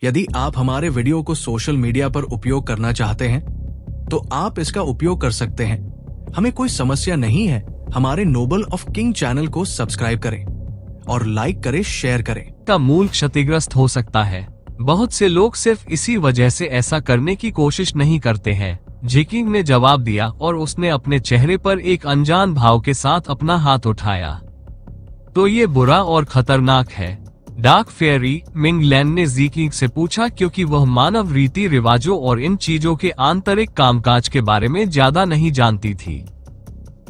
यदि आप हमारे वीडियो को सोशल मीडिया पर उपयोग करना चाहते हैं तो आप इसका उपयोग कर सकते हैं। हमें कोई समस्या नहीं है। हमारे नोबल ऑफ किंग चैनल को सब्सक्राइब करें और लाइक करें, शेयर करें। का मूल क्षतिग्रस्त हो सकता है। बहुत से लोग सिर्फ इसी वजह से ऐसा करने की कोशिश नहीं करते हैं। जेकिंग ने जवाब दिया और उसने अपने चेहरे पर एक अनजान भाव के साथ अपना हाथ उठाया। तो ये बुरा और खतरनाक है। डार्क फेयरी मिंगलैंड ने जीकिंग से पूछा, क्योंकि वह मानव रीति रिवाजों और इन चीजों के आंतरिक कामकाज के बारे में ज्यादा नहीं जानती थी।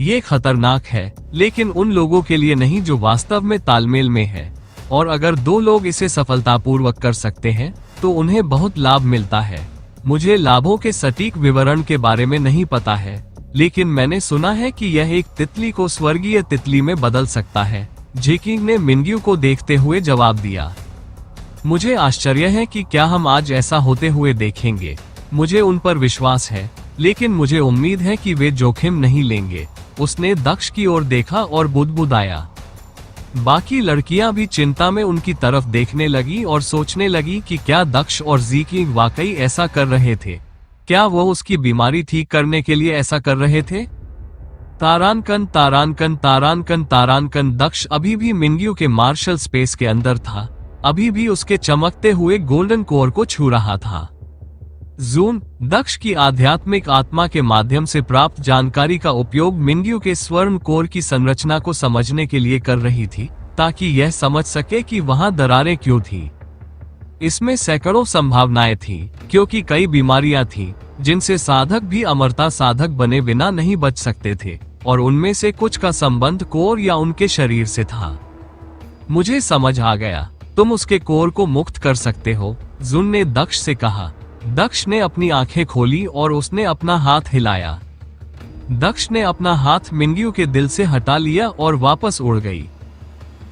ये खतरनाक है, लेकिन उन लोगों के लिए नहीं जो वास्तव में तालमेल में है। और अगर दो लोग इसे सफलतापूर्वक कर सकते हैं तो उन्हें बहुत लाभ मिलता है। मुझे लाभों के सटीक विवरण के बारे में नहीं पता है, लेकिन मैंने सुना है कि यह एक तितली को स्वर्गीय तितली में बदल सकता है। जेकिंग ने मिंग्यू को देखते हुए जवाब दिया। मुझे आश्चर्य है कि क्या हम आज ऐसा होते हुए देखेंगे। मुझे उन पर विश्वास है, लेकिन मुझे उम्मीद है कि वे जोखिम नहीं लेंगे। उसने दक्ष की ओर देखा और बुदबुदाया। बाकी लड़कियां भी चिंता में उनकी तरफ देखने लगी और सोचने लगी कि क्या दक्ष और जीकिंग वाकई ऐसा कर रहे थे। क्या वो उसकी बीमारी ठीक करने के लिए ऐसा कर रहे थे? तारानकन तारानकन तारानकन तारानकन। दक्ष अभी भी मिंग्यू के मार्शल स्पेस के अंदर था, अभी भी उसके चमकते हुए गोल्डन कोर को छू रहा था। जून दक्ष की आध्यात्मिक आत्मा के माध्यम से प्राप्त जानकारी का उपयोग मिंग्यू के स्वर्ण कोर की संरचना को समझने के लिए कर रही थी, ताकि यह समझ सके कि वहां दरारें क्यों थी। इसमें सैकड़ों संभावनाएं थी, क्योंकि कई बीमारियां थीं जिनसे साधक भी अमरता साधक बने बिना नहीं बच सकते थे, और उनमें से कुछ का संबंध कोर या उनके शरीर से था। मुझे समझ आ गया, तुम उसके कोर को मुक्त कर सकते हो, जून ने दक्ष से कहा। दक्ष ने अपनी आंखें खोली और उसने अपना हाथ हिलाया। दक्ष ने अपना हाथ मिंग्यू के दिल से हटा लिया और वापस उड़ गई।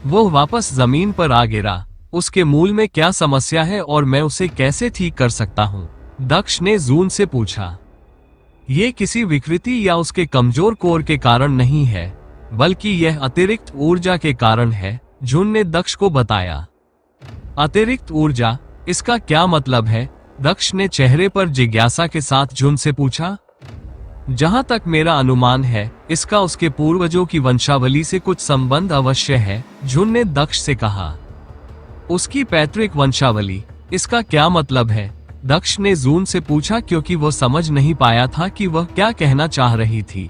वो वापस जमीन पर आ गिरा। उसके मूल में क्या समस्या है और मैं उसे कैसे ठीक कर सकता हूँ? दक्ष ने जून से पूछा। ये किसी विकृति या उसके कमजोर कोर के कारण नहीं है, बल्कि यह अतिरिक्त ऊर्जा के कारण है, जून ने दक्ष को बताया। अतिरिक्त ऊर्जा, इसका क्या मतलब है? दक्ष ने चेहरे पर जिज्ञासा के साथ जून से पूछा। जहां तक मेरा अनुमान है, इसका उसके पूर्वजों की वंशावली से कुछ संबंध अवश्य है, जून ने दक्ष से कहा। उसकी पैतृक वंशावली, इसका क्या मतलब है? दक्ष ने जून से पूछा, क्योंकि वो समझ नहीं पाया था कि वह क्या कहना चाह रही थी।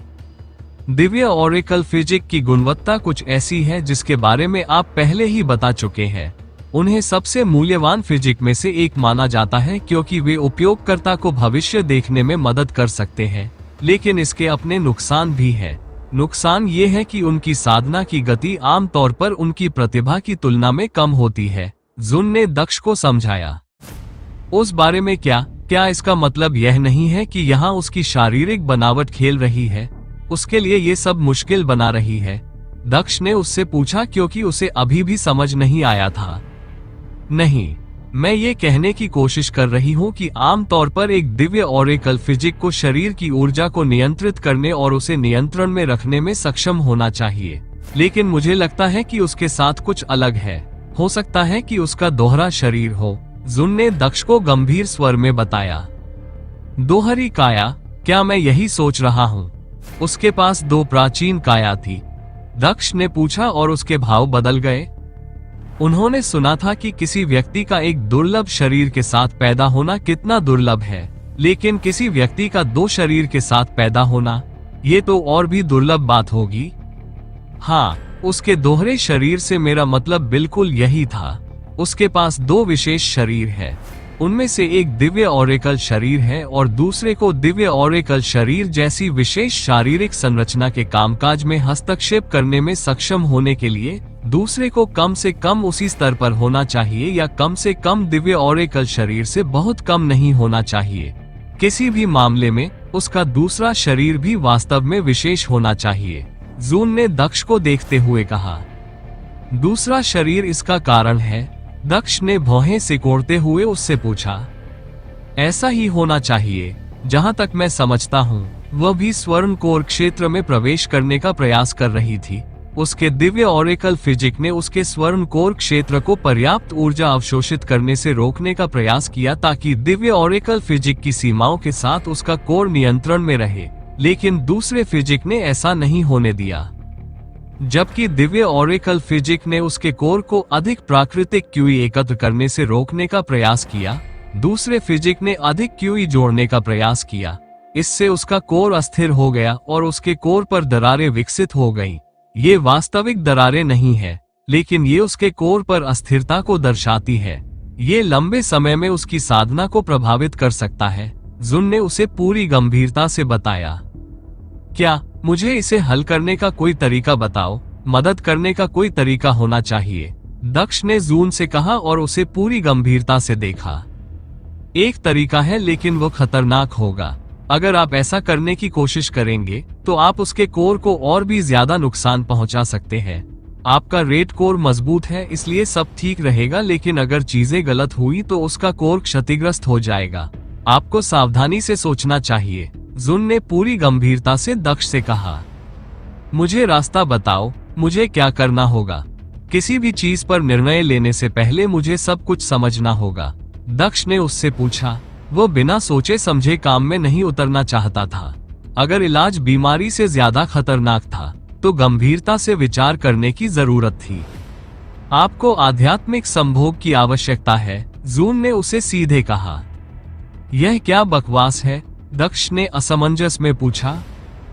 दिव्य ओरेकल फिजिक की गुणवत्ता कुछ ऐसी है जिसके बारे में आप पहले ही बता चुके हैं। उन्हें सबसे मूल्यवान फिजिक में से एक माना जाता है, क्योंकि वे उपयोगकर्ता को भविष्य देखने में मदद कर सकते हैं, लेकिन इसके अपने नुकसान भी हैं। नुकसान ये है कि उनकी साधना की गति आमतौर पर उनकी प्रतिभा की तुलना में कम होती है, जून ने दक्ष को समझाया। उस बारे में क्या इसका मतलब यह नहीं है कि यहाँ उसकी शारीरिक बनावट खेल रही है, उसके लिए ये सब मुश्किल बना रही है? दक्ष ने उससे पूछा, क्योंकि उसे अभी भी समझ नहीं आया था। नहीं, मैं ये कहने की कोशिश कर रही हूँ कि आमतौर पर एक दिव्य ओरेकल फिजिक को शरीर की ऊर्जा को नियंत्रित करने और उसे नियंत्रण में रखने में सक्षम होना चाहिए, लेकिन मुझे लगता है कि उसके साथ कुछ अलग है। हो सकता है कि उसका दोहरा शरीर हो, जून ने दक्ष को गंभीर स्वर में बताया। दोहरी काया? क्या मैं यही सोच रहा हूँ? उसके पास दो प्राचीन काया थी, दक्ष ने पूछा और उसके भाव बदल गए। उन्होंने सुना था कि किसी व्यक्ति का एक दुर्लभ शरीर के साथ पैदा होना कितना दुर्लभ है, लेकिन किसी व्यक्ति का दो शरीर के साथ पैदा होना, ये तो और भी दुर्लभ बात होगी। हाँ, उसके दोहरे शरीर से मेरा मतलब बिल्कुल यही था। उसके पास दो विशेष शरीर है, उनमें से एक दिव्य ओरेकल शरीर है और दूसरे को दिव्य ओरेकल शरीर जैसी विशेष शारीरिक संरचना के कामकाज में हस्तक्षेप करने में सक्षम होने के लिए दूसरे को कम से कम उसी स्तर पर होना चाहिए, या कम से कम दिव्य ओरेकल शरीर से बहुत कम नहीं होना चाहिए। किसी भी मामले में उसका दूसरा शरीर भी वास्तव में विशेष होना चाहिए, जून ने दक्ष को देखते हुए कहा। दूसरा शरीर इसका कारण है, दक्ष ने भौहें सिकोड़ते हुए उससे पूछा। ऐसा ही होना चाहिए, जहां तक मैं समझता हूँ। वह भी स्वर्ण कोर क्षेत्र में प्रवेश करने का प्रयास कर रही थी, उसके दिव्य ऑरेकल फिजिक ने उसके स्वर्ण कोर क्षेत्र को पर्याप्त ऊर्जा अवशोषित करने से रोकने का प्रयास किया ताकि दिव्य ऑरेकल फिजिक की सीमाओं के साथ उसका कोर नियंत्रण में रहे, लेकिन दूसरे फिजिक ने ऐसा नहीं होने दिया। जबकि दिव्य ऑरेकल फिजिक ने उसके कोर को अधिक प्राकृतिक क्यूई एकत्र करने से रोकने का प्रयास किया, दूसरे फिजिक ने अधिक क्यूई जोड़ने का प्रयास किया। इससे उसका कोर अस्थिर हो गया और उसके कोर पर दरारें विकसित हो गईं। ये वास्तविक दरारें नहीं है, लेकिन ये उसके कोर पर अस्थिरता को दर्शाती है। ये लंबे समय में उसकी साधना को प्रभावित कर सकता है। जुन ने उसे पूरी गंभीरता से बताया। क्या मुझे इसे हल करने का कोई तरीका बताओ? मदद करने का कोई तरीका होना चाहिए, दक्ष ने जून से कहा और उसे पूरी गंभीरता से देखा। एक तरीका है, लेकिन वो खतरनाक होगा। अगर आप ऐसा करने की कोशिश करेंगे तो आप उसके कोर को और भी ज्यादा नुकसान पहुंचा सकते हैं। आपका रेड कोर मजबूत है, इसलिए सब ठीक रहेगा, लेकिन अगर चीजें गलत हुई तो उसका कोर क्षतिग्रस्त हो जाएगा। आपको सावधानी से सोचना चाहिए, जुन ने पूरी गंभीरता से दक्ष से कहा। मुझे रास्ता बताओ, मुझे क्या करना होगा? किसी भी चीज पर निर्णय लेने से पहले मुझे सब कुछ समझना होगा, दक्ष ने उससे पूछा। वो बिना सोचे समझे काम में नहीं उतरना चाहता था। अगर इलाज बीमारी से ज्यादा खतरनाक था तो गंभीरता से विचार करने की जरूरत थी। आपको आध्यात्मिक संभोग की आवश्यकता है, जून ने उसे सीधे कहा। यह क्या बकवास है? दक्ष ने असमंजस में पूछा।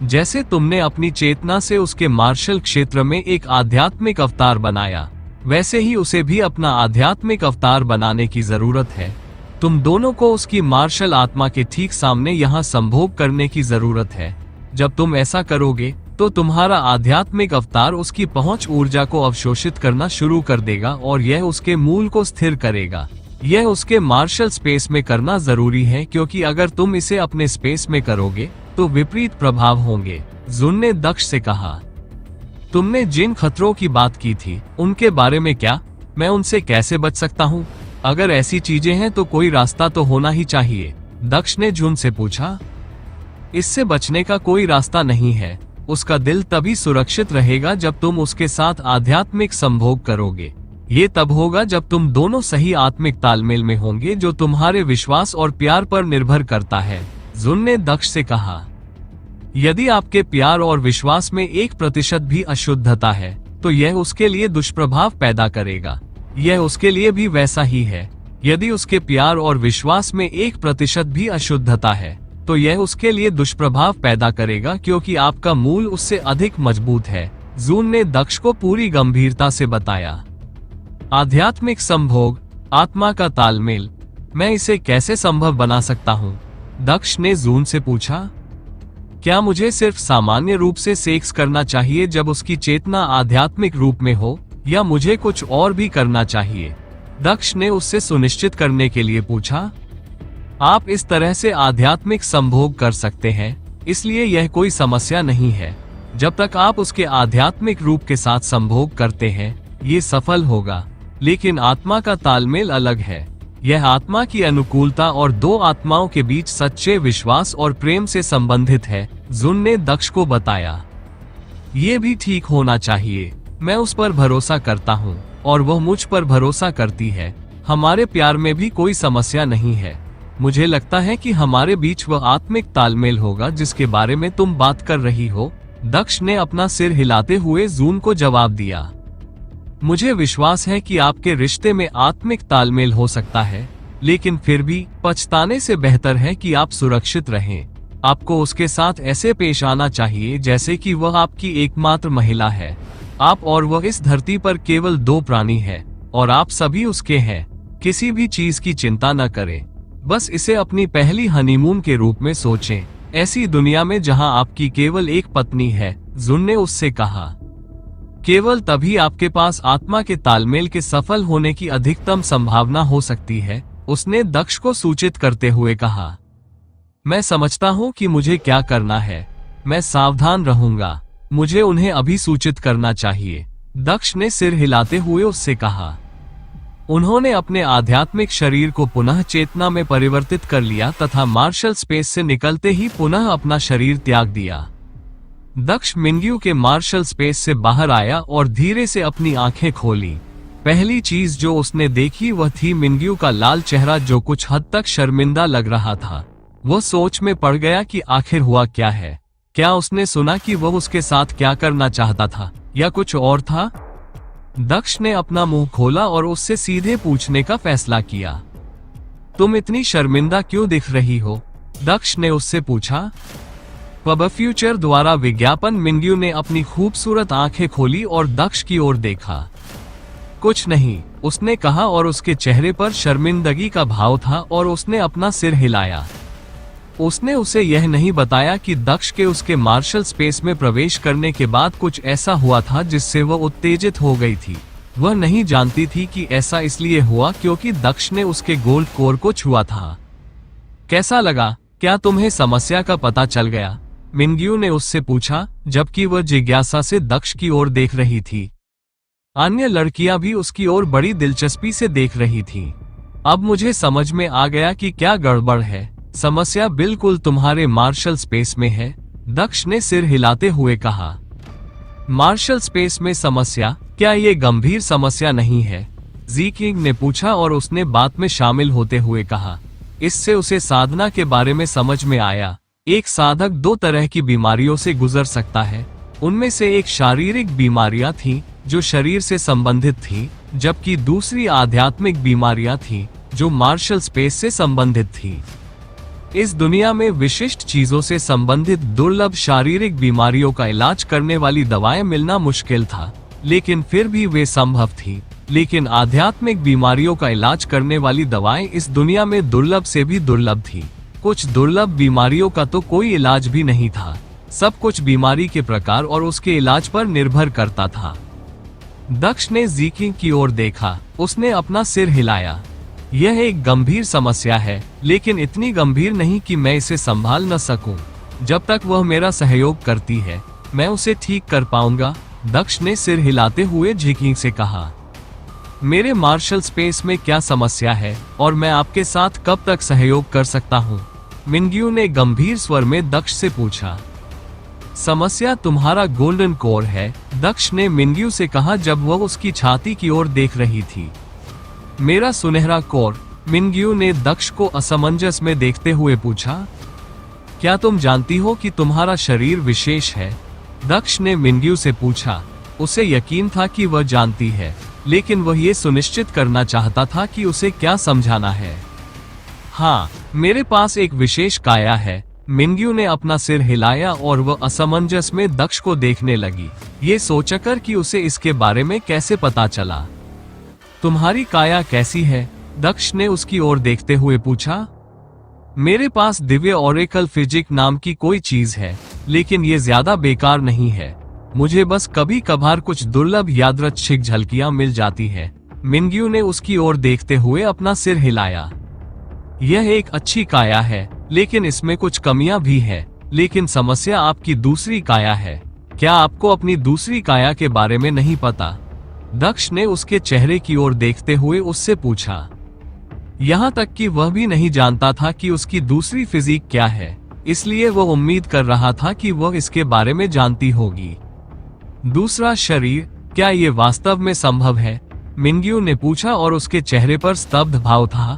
जैसे तुमने अपनी चेतना से उसके मार्शल क्षेत्र में एक आध्यात्मिक अवतार बनाया, वैसे ही उसे भी अपना आध्यात्मिक अवतार बनाने की जरूरत है। तुम दोनों को उसकी मार्शल आत्मा के ठीक सामने यहाँ संभोग करने की जरूरत है। जब तुम ऐसा करोगे तो तुम्हारा आध्यात्मिक अवतार उसकी पहुंच ऊर्जा को अवशोषित करना शुरू कर देगा और यह उसके मूल को स्थिर करेगा। यह उसके मार्शल स्पेस में करना जरूरी है, क्योंकि अगर तुम इसे अपने स्पेस में करोगे तो विपरीत प्रभाव होंगे, जुन ने दक्ष से कहा। तुमने जिन खतरों की बात की थी उनके बारे में क्या? मैं उनसे कैसे बच सकता हूँ? अगर ऐसी चीजें हैं तो कोई रास्ता तो होना ही चाहिए, दक्ष ने जुन से पूछा। इससे बचने का कोई रास्ता नहीं है। उसका दिल तभी सुरक्षित रहेगा जब तुम उसके साथ आध्यात्मिक संभोग करोगे। ये तब होगा जब तुम दोनों सही आत्मिक तालमेल में होंगे, जो तुम्हारे विश्वास और प्यार पर निर्भर करता है, जुन ने दक्ष से कहा। यदि आपके प्यार और विश्वास में 1% भी अशुद्धता है तो यह उसके लिए दुष्प्रभाव पैदा करेगा। यह उसके लिए भी वैसा ही है। यदि उसके प्यार और विश्वास में 1% भी अशुद्धता है तो यह उसके लिए दुष्प्रभाव पैदा करेगा, क्योंकि आपका मूल उससे अधिक मजबूत है, जून ने दक्ष को पूरी गंभीरता से बताया। आध्यात्मिक संभोग, आत्मा का तालमेल, मैं इसे कैसे संभव बना सकता हूँ? दक्ष ने जून से पूछा। क्या मुझे सिर्फ सामान्य रूप से सेक्स करना चाहिए जब उसकी चेतना आध्यात्मिक रूप में हो, या मुझे कुछ और भी करना चाहिए? दक्ष ने उससे सुनिश्चित करने के लिए पूछा। आप इस तरह से आध्यात्मिक संभोग कर सकते हैं, इसलिए यह कोई समस्या नहीं है। जब तक आप उसके आध्यात्मिक रूप के साथ संभोग करते हैं, ये सफल होगा। लेकिन आत्मा का तालमेल अलग है। यह आत्मा की अनुकूलता और दो आत्माओं के बीच सच्चे विश्वास और प्रेम से संबंधित है, जुन ने दक्ष को बताया। ये भी ठीक होना चाहिए। मैं उस पर भरोसा करता हूँ और वह मुझ पर भरोसा करती है। हमारे प्यार में भी कोई समस्या नहीं है। मुझे लगता है कि हमारे बीच वह आत्मिक तालमेल होगा जिसके बारे में तुम बात कर रही हो, दक्ष ने अपना सिर हिलाते हुए जून को जवाब दिया। मुझे विश्वास है कि आपके रिश्ते में आत्मिक तालमेल हो सकता है, लेकिन फिर भी पछताने से बेहतर है कि आप सुरक्षित रहें। आपको उसके साथ ऐसे पेश आना चाहिए जैसे कि वह आपकी एकमात्र महिला है। आप और वह इस धरती पर केवल 2 प्राणी हैं और आप सभी उसके हैं। किसी भी चीज की चिंता न करें, बस इसे अपनी पहली हनीमून के रूप में सोचें, ऐसी दुनिया में जहां आपकी केवल एक पत्नी है, जुन ने उससे कहा। केवल तभी आपके पास आत्मा के तालमेल के सफल होने की अधिकतम संभावना हो सकती है, उसने दक्ष को सूचित करते हुए कहा। मैं समझता हूँ कि मुझे क्या करना है। मैं सावधान रहूंगा। मुझे उन्हें अभी सूचित करना चाहिए, दक्ष ने सिर हिलाते हुए उससे कहा। उन्होंने अपने आध्यात्मिक शरीर को पुनः चेतना में परिवर्तित कर लिया तथा मार्शल स्पेस से निकलते ही पुनः अपना शरीर त्याग दिया। दक्ष मिंग्यू के मार्शल स्पेस से बाहर आया और धीरे से अपनी आंखें खोली। पहली चीज जो उसने देखी वह थी मिंग्यू का लाल चेहरा जो कुछ हद तक शर्मिंदा लग रहा था। वह सोच में पड़ गया कि आखिर हुआ क्या है। क्या उसने सुना कि वह उसके साथ क्या करना चाहता था या कुछ और था? दक्ष ने अपना मुंह खोला और उससे सीधे पूछने का फैसला किया। तुम इतनी शर्मिंदा क्यों दिख रही हो? दक्ष ने उससे पूछा। पब फ्यूचर द्वारा विज्ञापन। मिंग्यू ने अपनी खूबसूरत आंखें खोली और दक्ष की ओर देखा। कुछ नहीं, उसने कहा और उसके चेहरे पर शर्मिंदगी का भाव था और उसने अपना सिर हिलाया। उसने उसे यह नहीं बताया कि दक्ष के उसके मार्शल स्पेस में प्रवेश करने के बाद कुछ ऐसा हुआ था जिससे वह उत्तेजित हो गई थी। वह नहीं जानती थी कि ऐसा इसलिए हुआ क्योंकि दक्ष ने उसके गोल्ड कोर को छुआ था। कैसा लगा? क्या तुम्हें समस्या का पता चल गया? मिंग्यू ने उससे पूछा, जबकि वह जिज्ञासा से दक्ष की ओर देख रही थी। अन्य लड़कियां भी उसकी ओर बड़ी दिलचस्पी से देख रही थीं। अब मुझे समझ में आ गया कि क्या गड़बड़ है। समस्या बिल्कुल तुम्हारे मार्शल स्पेस में है, दक्ष ने सिर हिलाते हुए कहा। मार्शल स्पेस में समस्या? क्या ये गंभीर समस्या नहीं है? जी किंग ने पूछा और उसने बात में शामिल होते हुए कहा। इससे उसे साधना के बारे में समझ में आया। एक साधक दो तरह की बीमारियों से गुजर सकता है। उनमें से एक शारीरिक बीमारियां थीं जो शरीर से संबंधित थी, जबकि दूसरी आध्यात्मिक बीमारियां थीं जो मार्शल स्पेस से संबंधित थी। इस दुनिया में विशिष्ट चीजों से संबंधित दुर्लभ शारीरिक बीमारियों का इलाज करने वाली दवाएं मिलना मुश्किल था, लेकिन फिर भी वे संभव थी। लेकिन आध्यात्मिक बीमारियों का इलाज करने वाली दवाएं इस दुनिया में दुर्लभ से भी दुर्लभ थी। कुछ दुर्लभ बीमारियों का तो कोई इलाज भी नहीं था। सब कुछ बीमारी के प्रकार और उसके इलाज पर निर्भर करता था। दक्ष ने जी किंग की ओर देखा। उसने अपना सिर हिलाया। यह एक गंभीर समस्या है, लेकिन इतनी गंभीर नहीं कि मैं इसे संभाल न सकूं। जब तक वह मेरा सहयोग करती है, मैं उसे ठीक कर पाऊंगा, दक्ष ने सिर हिलाते हुए जी किंग से कहा। मेरे मार्शल स्पेस में क्या समस्या है और मैं आपके साथ कब तक सहयोग कर सकता हूँ? मिंग्यू ने गंभीर स्वर में दक्ष से पूछा। समस्या तुम्हारा गोल्डन कोर है, दक्ष ने मिंग्यू से कहा जब वह उसकी छाती की ओर देख रही थी। मेरा सुनहरा कोर? मिंग्यू ने दक्ष को असमंजस में देखते हुए पूछा। क्या तुम जानती हो कि तुम्हारा शरीर विशेष है? दक्ष ने मिंग्यू से पूछा। उसे यकीन था कि वह जानती है, लेकिन वह ये सुनिश्चित करना चाहता था कि उसे क्या समझाना है। हाँ, मेरे पास एक विशेष काया है। मिंग्यू ने अपना सिर हिलाया और वह असमंजस में दक्ष को देखने लगी, ये सोचकर कि उसे इसके बारे में कैसे पता चला। तुम्हारी काया कैसी है? दक्ष ने उसकी ओर देखते हुए पूछा। मेरे पास दिव्य ओरेकल फिजिक नाम की कोई चीज है, लेकिन ये ज्यादा बेकार नहीं है। मुझे बस कभी कभार कुछ दुर्लभ यादृच्छिक झलकियां मिल जाती है। मिंग्यू ने उसकी ओर देखते हुए अपना सिर हिलाया। यह एक अच्छी काया है, लेकिन इसमें कुछ कमियां भी है। लेकिन समस्या आपकी दूसरी काया है। क्या आपको अपनी दूसरी काया के बारे में नहीं पता? दक्ष ने उसके चेहरे की ओर देखते हुए उससे पूछा। यहाँ तक कि वह भी नहीं जानता था कि उसकी दूसरी फिजिक क्या है, इसलिए वह उम्मीद कर रहा था कि वह इसके बारे में जानती होगी। दूसरा शरीर? क्या ये वास्तव में संभव है? मिंग्यू ने पूछा और उसके चेहरे पर स्तब्ध भाव था।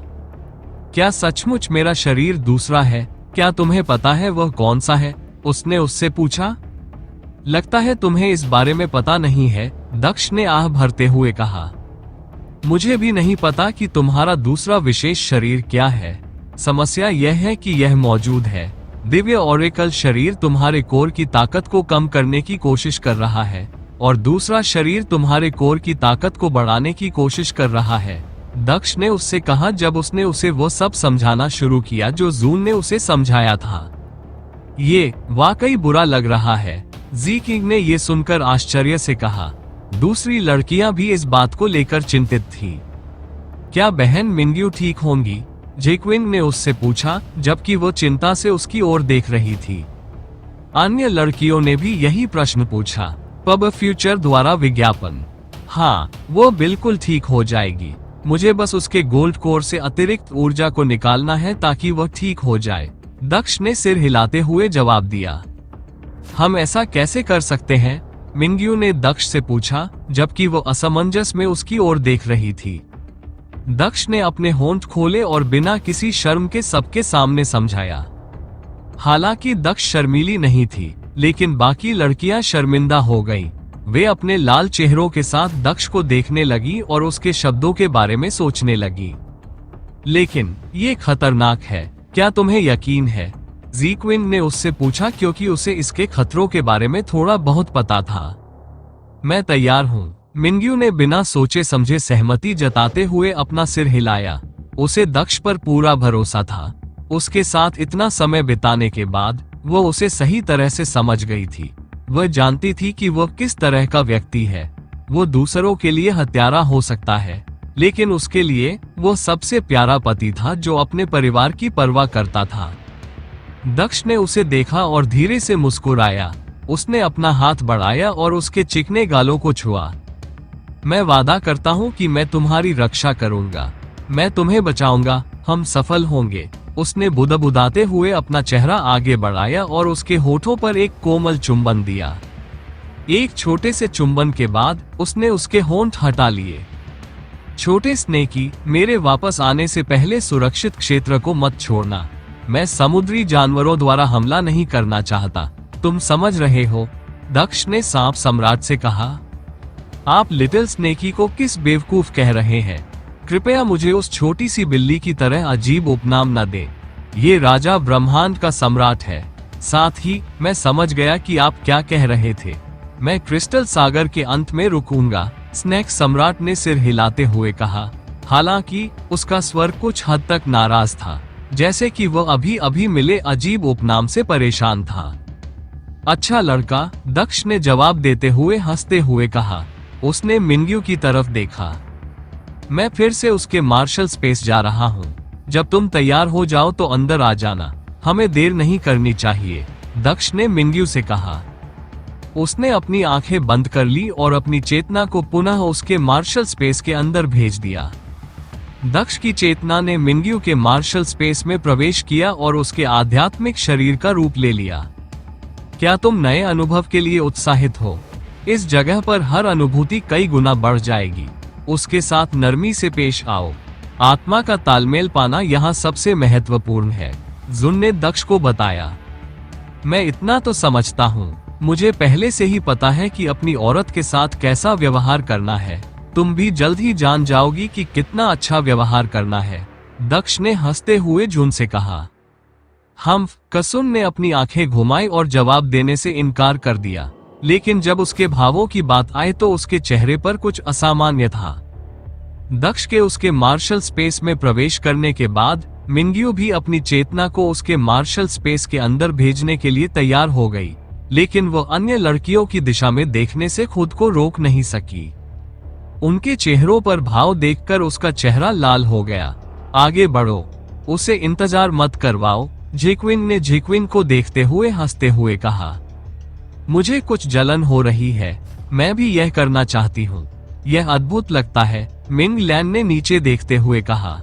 क्या सचमुच मेरा शरीर दूसरा है? क्या तुम्हें पता है वह कौन सा है? उसने उससे पूछा। लगता है तुम्हें इस बारे में पता नहीं है, दक्ष ने आह भरते हुए कहा। मुझे भी नहीं पता कि तुम्हारा दूसरा विशेष शरीर क्या है। समस्या यह है कि यह मौजूद है। दिव्य ओरेकल शरीर तुम्हारे कोर की ताकत को कम करने की कोशिश कर रहा है, और दूसरा शरीर तुम्हारे कोर की ताकत को बढ़ाने की कोशिश कर रहा है, दक्ष ने उससे कहा जब उसने उसे वो सब समझाना शुरू किया जो जून ने उसे समझाया था। ये वाकई बुरा लग रहा है, जी किंग ने ये सुनकर आश्चर्य से कहा। दूसरी लड़कियां भी इस बात को लेकर चिंतित थीं। क्या बहन मिंग्यू ठीक होंगी? जेक्विन ने उससे पूछा, जबकि वो चिंता से उसकी ओर देख रही थी। अन्य लड़कियों ने भी यही प्रश्न पूछा। पब फ्यूचर द्वारा विज्ञापन। हाँ, वो बिल्कुल ठीक हो जाएगी। मुझे बस उसके गोल्ड कोर से अतिरिक्त ऊर्जा को निकालना है ताकि वह ठीक हो जाए, दक्ष ने सिर हिलाते हुए जवाब दिया। हम ऐसा कैसे कर सकते हैं? मिंग्यू ने दक्ष से पूछा, जबकि वो असमंजस में उसकी ओर देख रही थी। दक्ष ने अपने होंठ खोले और बिना किसी शर्म के सबके सामने समझाया। हालांकि दक्ष शर्मीली नहीं थी, लेकिन बाकी लड़कियां शर्मिंदा हो गईं। वे अपने लाल चेहरों के साथ दक्ष को देखने लगी और उसके शब्दों के बारे में सोचने लगी। लेकिन ये खतरनाक है, क्या तुम्हें यकीन है? ज़ीक्विन ने उससे पूछा, क्योंकि उसे इसके खतरों के बारे में थोड़ा बहुत पता था। मैं तैयार हूँ, मिंग्यू ने बिना सोचे समझे सहमति जताते हुए अपना सिर हिलाया। उसे दक्ष पर पूरा भरोसा था। उसके साथ इतना समय बिताने के बाद वो उसे सही तरह से समझ गई थी। वह जानती थी कि वह किस तरह का व्यक्ति है। वो दूसरों के लिए हत्यारा हो सकता है, लेकिन उसके लिए वो सबसे प्यारा पति था जो अपने परिवार की परवाह करता था। दक्ष ने उसे देखा और धीरे से मुस्कुराया। उसने अपना हाथ बढ़ाया और उसके चिकने गालों को छुआ। मैं वादा करता हूँ कि मैं तुम्हारी रक्षा करूंगा, मैं तुम्हें बचाऊंगा, हम सफल होंगे। उसने बुदबुदाते हुए अपना चेहरा आगे बढ़ाया और उसके होठों पर एक कोमल चुंबन दिया। एक छोटे से चुंबन के बाद उसने उसके होंठ हटा लिए। छोटे स्नेकी, मेरे वापस आने से पहले सुरक्षित क्षेत्र को मत छोड़ना। मैं समुद्री जानवरों द्वारा हमला नहीं करना चाहता, तुम समझ रहे हो? दक्ष ने सांप सम्राट से कहा। आप लिटिल स्नेकी को किस बेवकूफ कह रहे हैं? कृपया मुझे उस छोटी सी बिल्ली की तरह अजीब उपनाम न दे। ये राजा ब्रह्मांड का सम्राट है। साथ ही मैं समझ गया कि आप क्या कह रहे थे। मैं क्रिस्टल सागर के अंत में रुकूंगा, स्नेक सम्राट ने सिर हिलाते हुए कहा। हालांकि उसका स्वर कुछ हद तक नाराज था, जैसे कि वह अभी अभी मिले अजीब उपनाम से परेशान था। अच्छा लड़का, दक्ष ने जवाब देते हुए हंसते हुए कहा। उसने मिंग्यू की तरफ देखा। मैं फिर से उसके मार्शल स्पेस जा रहा हूँ। जब तुम तैयार हो जाओ तो अंदर आ जाना, हमें देर नहीं करनी चाहिए, दक्ष ने मिंग्यू से कहा। उसने अपनी आंखें बंद कर ली और अपनी चेतना को पुनः उसके मार्शल स्पेस के अंदर भेज दिया। दक्ष की चेतना ने मिंग्यू के मार्शल स्पेस में प्रवेश किया और उसके आध्यात्मिक शरीर का रूप ले लिया। क्या तुम नए अनुभव के लिए उत्साहित हो? इस जगह पर हर अनुभूति कई गुना बढ़ जाएगी। उसके साथ नरमी से पेश आओ। आत्मा का तालमेल पाना यहाँ सबसे महत्वपूर्ण है, जुन ने दक्ष को बताया। मैं इतना तो समझता हूँ, मुझे पहले से ही पता है कि अपनी औरत के साथ कैसा व्यवहार करना है। तुम भी जल्द ही जान जाओगी कि कितना अच्छा व्यवहार करना है, दक्ष ने हंसते हुए जुन से कहा। कसुन ने अपनी आंखें घुमाई और जवाब देने से इनकार कर दिया, लेकिन जब उसके भावों की बात आए तो उसके चेहरे पर कुछ असामान्य था। दक्ष के उसके मार्शल स्पेस में प्रवेश करने के बाद मिंग्यू भी अपनी चेतना को उसके मार्शल स्पेस के अंदर भेजने के लिए तैयार हो गई, लेकिन वो अन्य लड़कियों की दिशा में देखने से खुद को रोक नहीं सकी। उनके चेहरों पर भाव देखकर उसका चेहरा लाल हो गया। आगे बढ़ो, उसे इंतजार मत करवाओ, ज़ीक्विन ने ज़ीक्विन को देखते हुए हंसते हुए कहा। मुझे कुछ जलन हो रही है, मैं भी यह करना चाहती हूँ, यह अद्भुत लगता है, मिंग लैन ने नीचे देखते हुए कहा।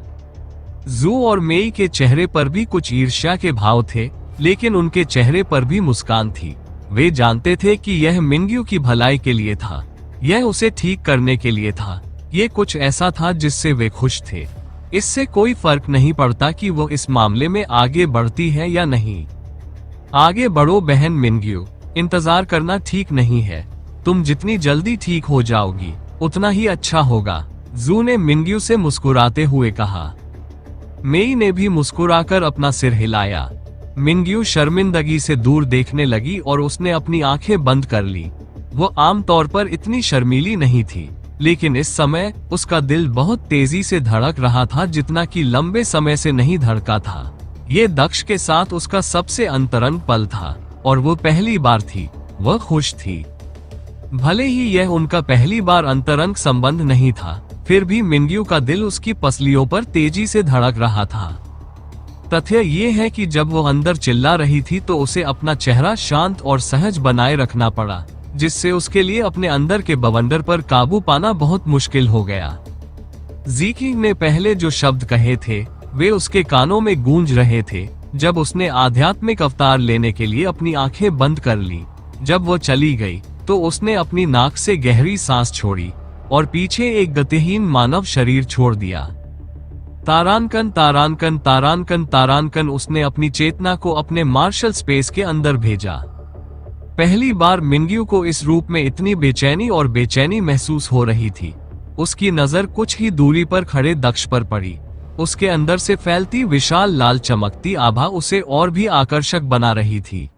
जू और मेई के चेहरे पर भी कुछ ईर्ष्या के भाव थे, लेकिन उनके चेहरे पर भी मुस्कान थी। वे जानते थे कि यह मिंग्यू की भलाई के लिए था, यह उसे ठीक करने के लिए था। ये कुछ ऐसा था जिससे वे खुश थे। इससे कोई फर्क नहीं पड़ता कि वो इस मामले में आगे बढ़ती है या नहीं। आगे बढ़ो बहन मिंग्यू, इंतजार करना ठीक नहीं है। तुम जितनी जल्दी ठीक हो जाओगी उतना ही अच्छा होगा, जू ने मिंग्यू से मुस्कुराते हुए कहा। मेई ने भी मुस्कुराकर अपना सिर हिलाया। मिंग्यू शर्मिंदगी से दूर देखने लगी और उसने अपनी आंखें बंद कर ली। वो आमतौर पर इतनी शर्मीली नहीं थी, लेकिन इस समय उसका दिल बहुत तेजी से धड़क रहा था, जितना कि लंबे समय से नहीं धड़का था। ये दक्ष के साथ उसका सबसे अंतरंग पल था और वो पहली बार थी। वह खुश थी। भले ही यह उनका पहली बार अंतरंग संबंध नहीं था, फिर भी मिंग्यू का दिल उसकी पसलियों पर तेजी से धड़क रहा था। तथ्य ये है कि जब वो अंदर चिल्ला रही थी तो उसे अपना चेहरा शांत और सहज बनाए रखना पड़ा, जिससे उसके लिए अपने अंदर के बवंडर पर काबू पाना बहुत मुश्किल हो गया। ज़ीक्विन ने पहले जो शब्द कहे थे वे उसके कानों में गूंज रहे थे, जब उसने आध्यात्मिक अवतार लेने के लिए अपनी आंखें बंद कर ली। जब वो चली गई तो उसने अपनी नाक से गहरी सांस छोड़ी और पीछे एक गतिहीन मानव शरीर छोड़ दिया। तारांकन तारांकन तारांकन तारांकन उसने अपनी चेतना को अपने मार्शल स्पेस के अंदर भेजा। पहली बार मिंग्यू को इस रूप में इतनी बेचैनी महसूस हो रही थी। उसकी नजर कुछ ही दूरी पर खड़े दक्ष पर पड़ी। उसके अंदर से फैलती विशाल लाल चमकती आभा उसे और भी आकर्षक बना रही थी।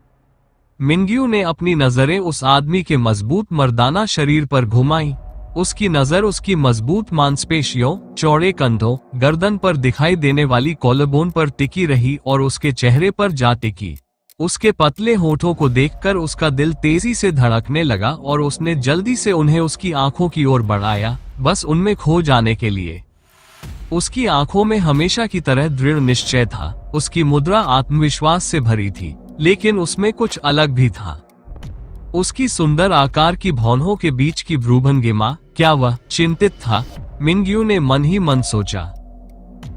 मिंग्यू ने अपनी नजरें उस आदमी के मजबूत मर्दाना शरीर पर घुमाई। उसकी नजर उसकी मजबूत मांसपेशियों, चौड़े कंधों, गर्दन पर दिखाई देने वाली कॉलरबोन पर टिकी रही और उसके चेहरे पर जा टिकी। उसके पतले होठों को देखकर उसका दिल तेजी से धड़कने लगा और उसने जल्दी से उन्हें उसकी आंखों की ओर बढ़ाया, बस उनमें खो जाने के लिए। उसकी आंखों में हमेशा की तरह दृढ़ निश्चय था। उसकी मुद्रा आत्मविश्वास से भरी थी, लेकिन उसमें कुछ अलग भी था। उसकी सुंदर आकार की भौहों के बीच की भ्रूभंगिमा, क्या वह चिंतित था? मिंग्यू ने मन ही मन सोचा।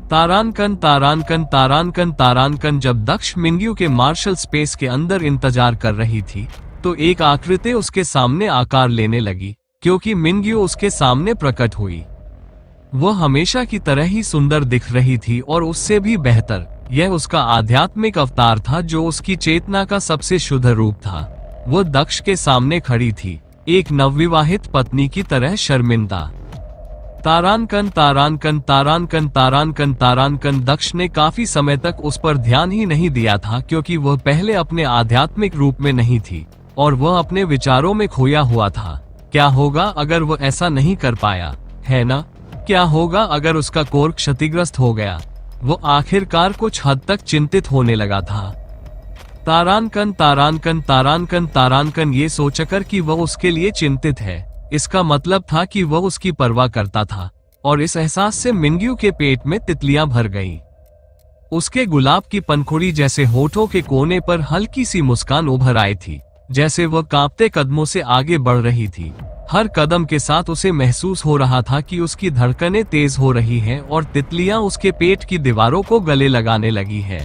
तारांकन तारांकन तारांकन तारांकन जब दक्ष मिंग्यू के मार्शल स्पेस के अंदर इंतजार कर रही थी तो एक आकृति उसके सामने आकार लेने लगी, क्योंकि मिंग्यू उसके सामने प्रकट हुई। वह हमेशा की तरह ही सुंदर दिख रही थी और उससे भी बेहतर। यह उसका आध्यात्मिक अवतार था जो उसकी चेतना का सबसे शुद्ध रूप था। वो दक्ष के सामने खड़ी थी, एक नवविवाहित पत्नी की तरह शर्मिंदा। तारांकन तारांकन तारांकन तारांकन तारांकन दक्ष ने काफी समय तक उस पर ध्यान ही नहीं दिया था, क्योंकि वह पहले अपने आध्यात्मिक रूप में नहीं थी और वह अपने विचारों में खोया हुआ था। क्या होगा अगर वह ऐसा नहीं कर पाया, है ना? क्या होगा अगर उसका कोर क्षतिग्रस्त हो गया? वो आखिरकार कुछ हद तक चिंतित होने लगा था। तारांकन तारांकन तारांकन तारांकन ये सोचकर कि वह उसके लिए चिंतित है, इसका मतलब था कि वह उसकी परवाह करता था, और इस एहसास से मिंग्यू के पेट में तितलियां भर गईं। उसके गुलाब की पंखुड़ी जैसे होठों के कोने पर हल्की सी मुस्कान उभर आई थी, जैसे वह कांपते कदमों से आगे बढ़ रही थी। हर कदम के साथ उसे महसूस हो रहा था कि उसकी धड़कनें तेज हो रही हैं और तितलियां उसके पेट की दीवारों को गले लगाने लगी है।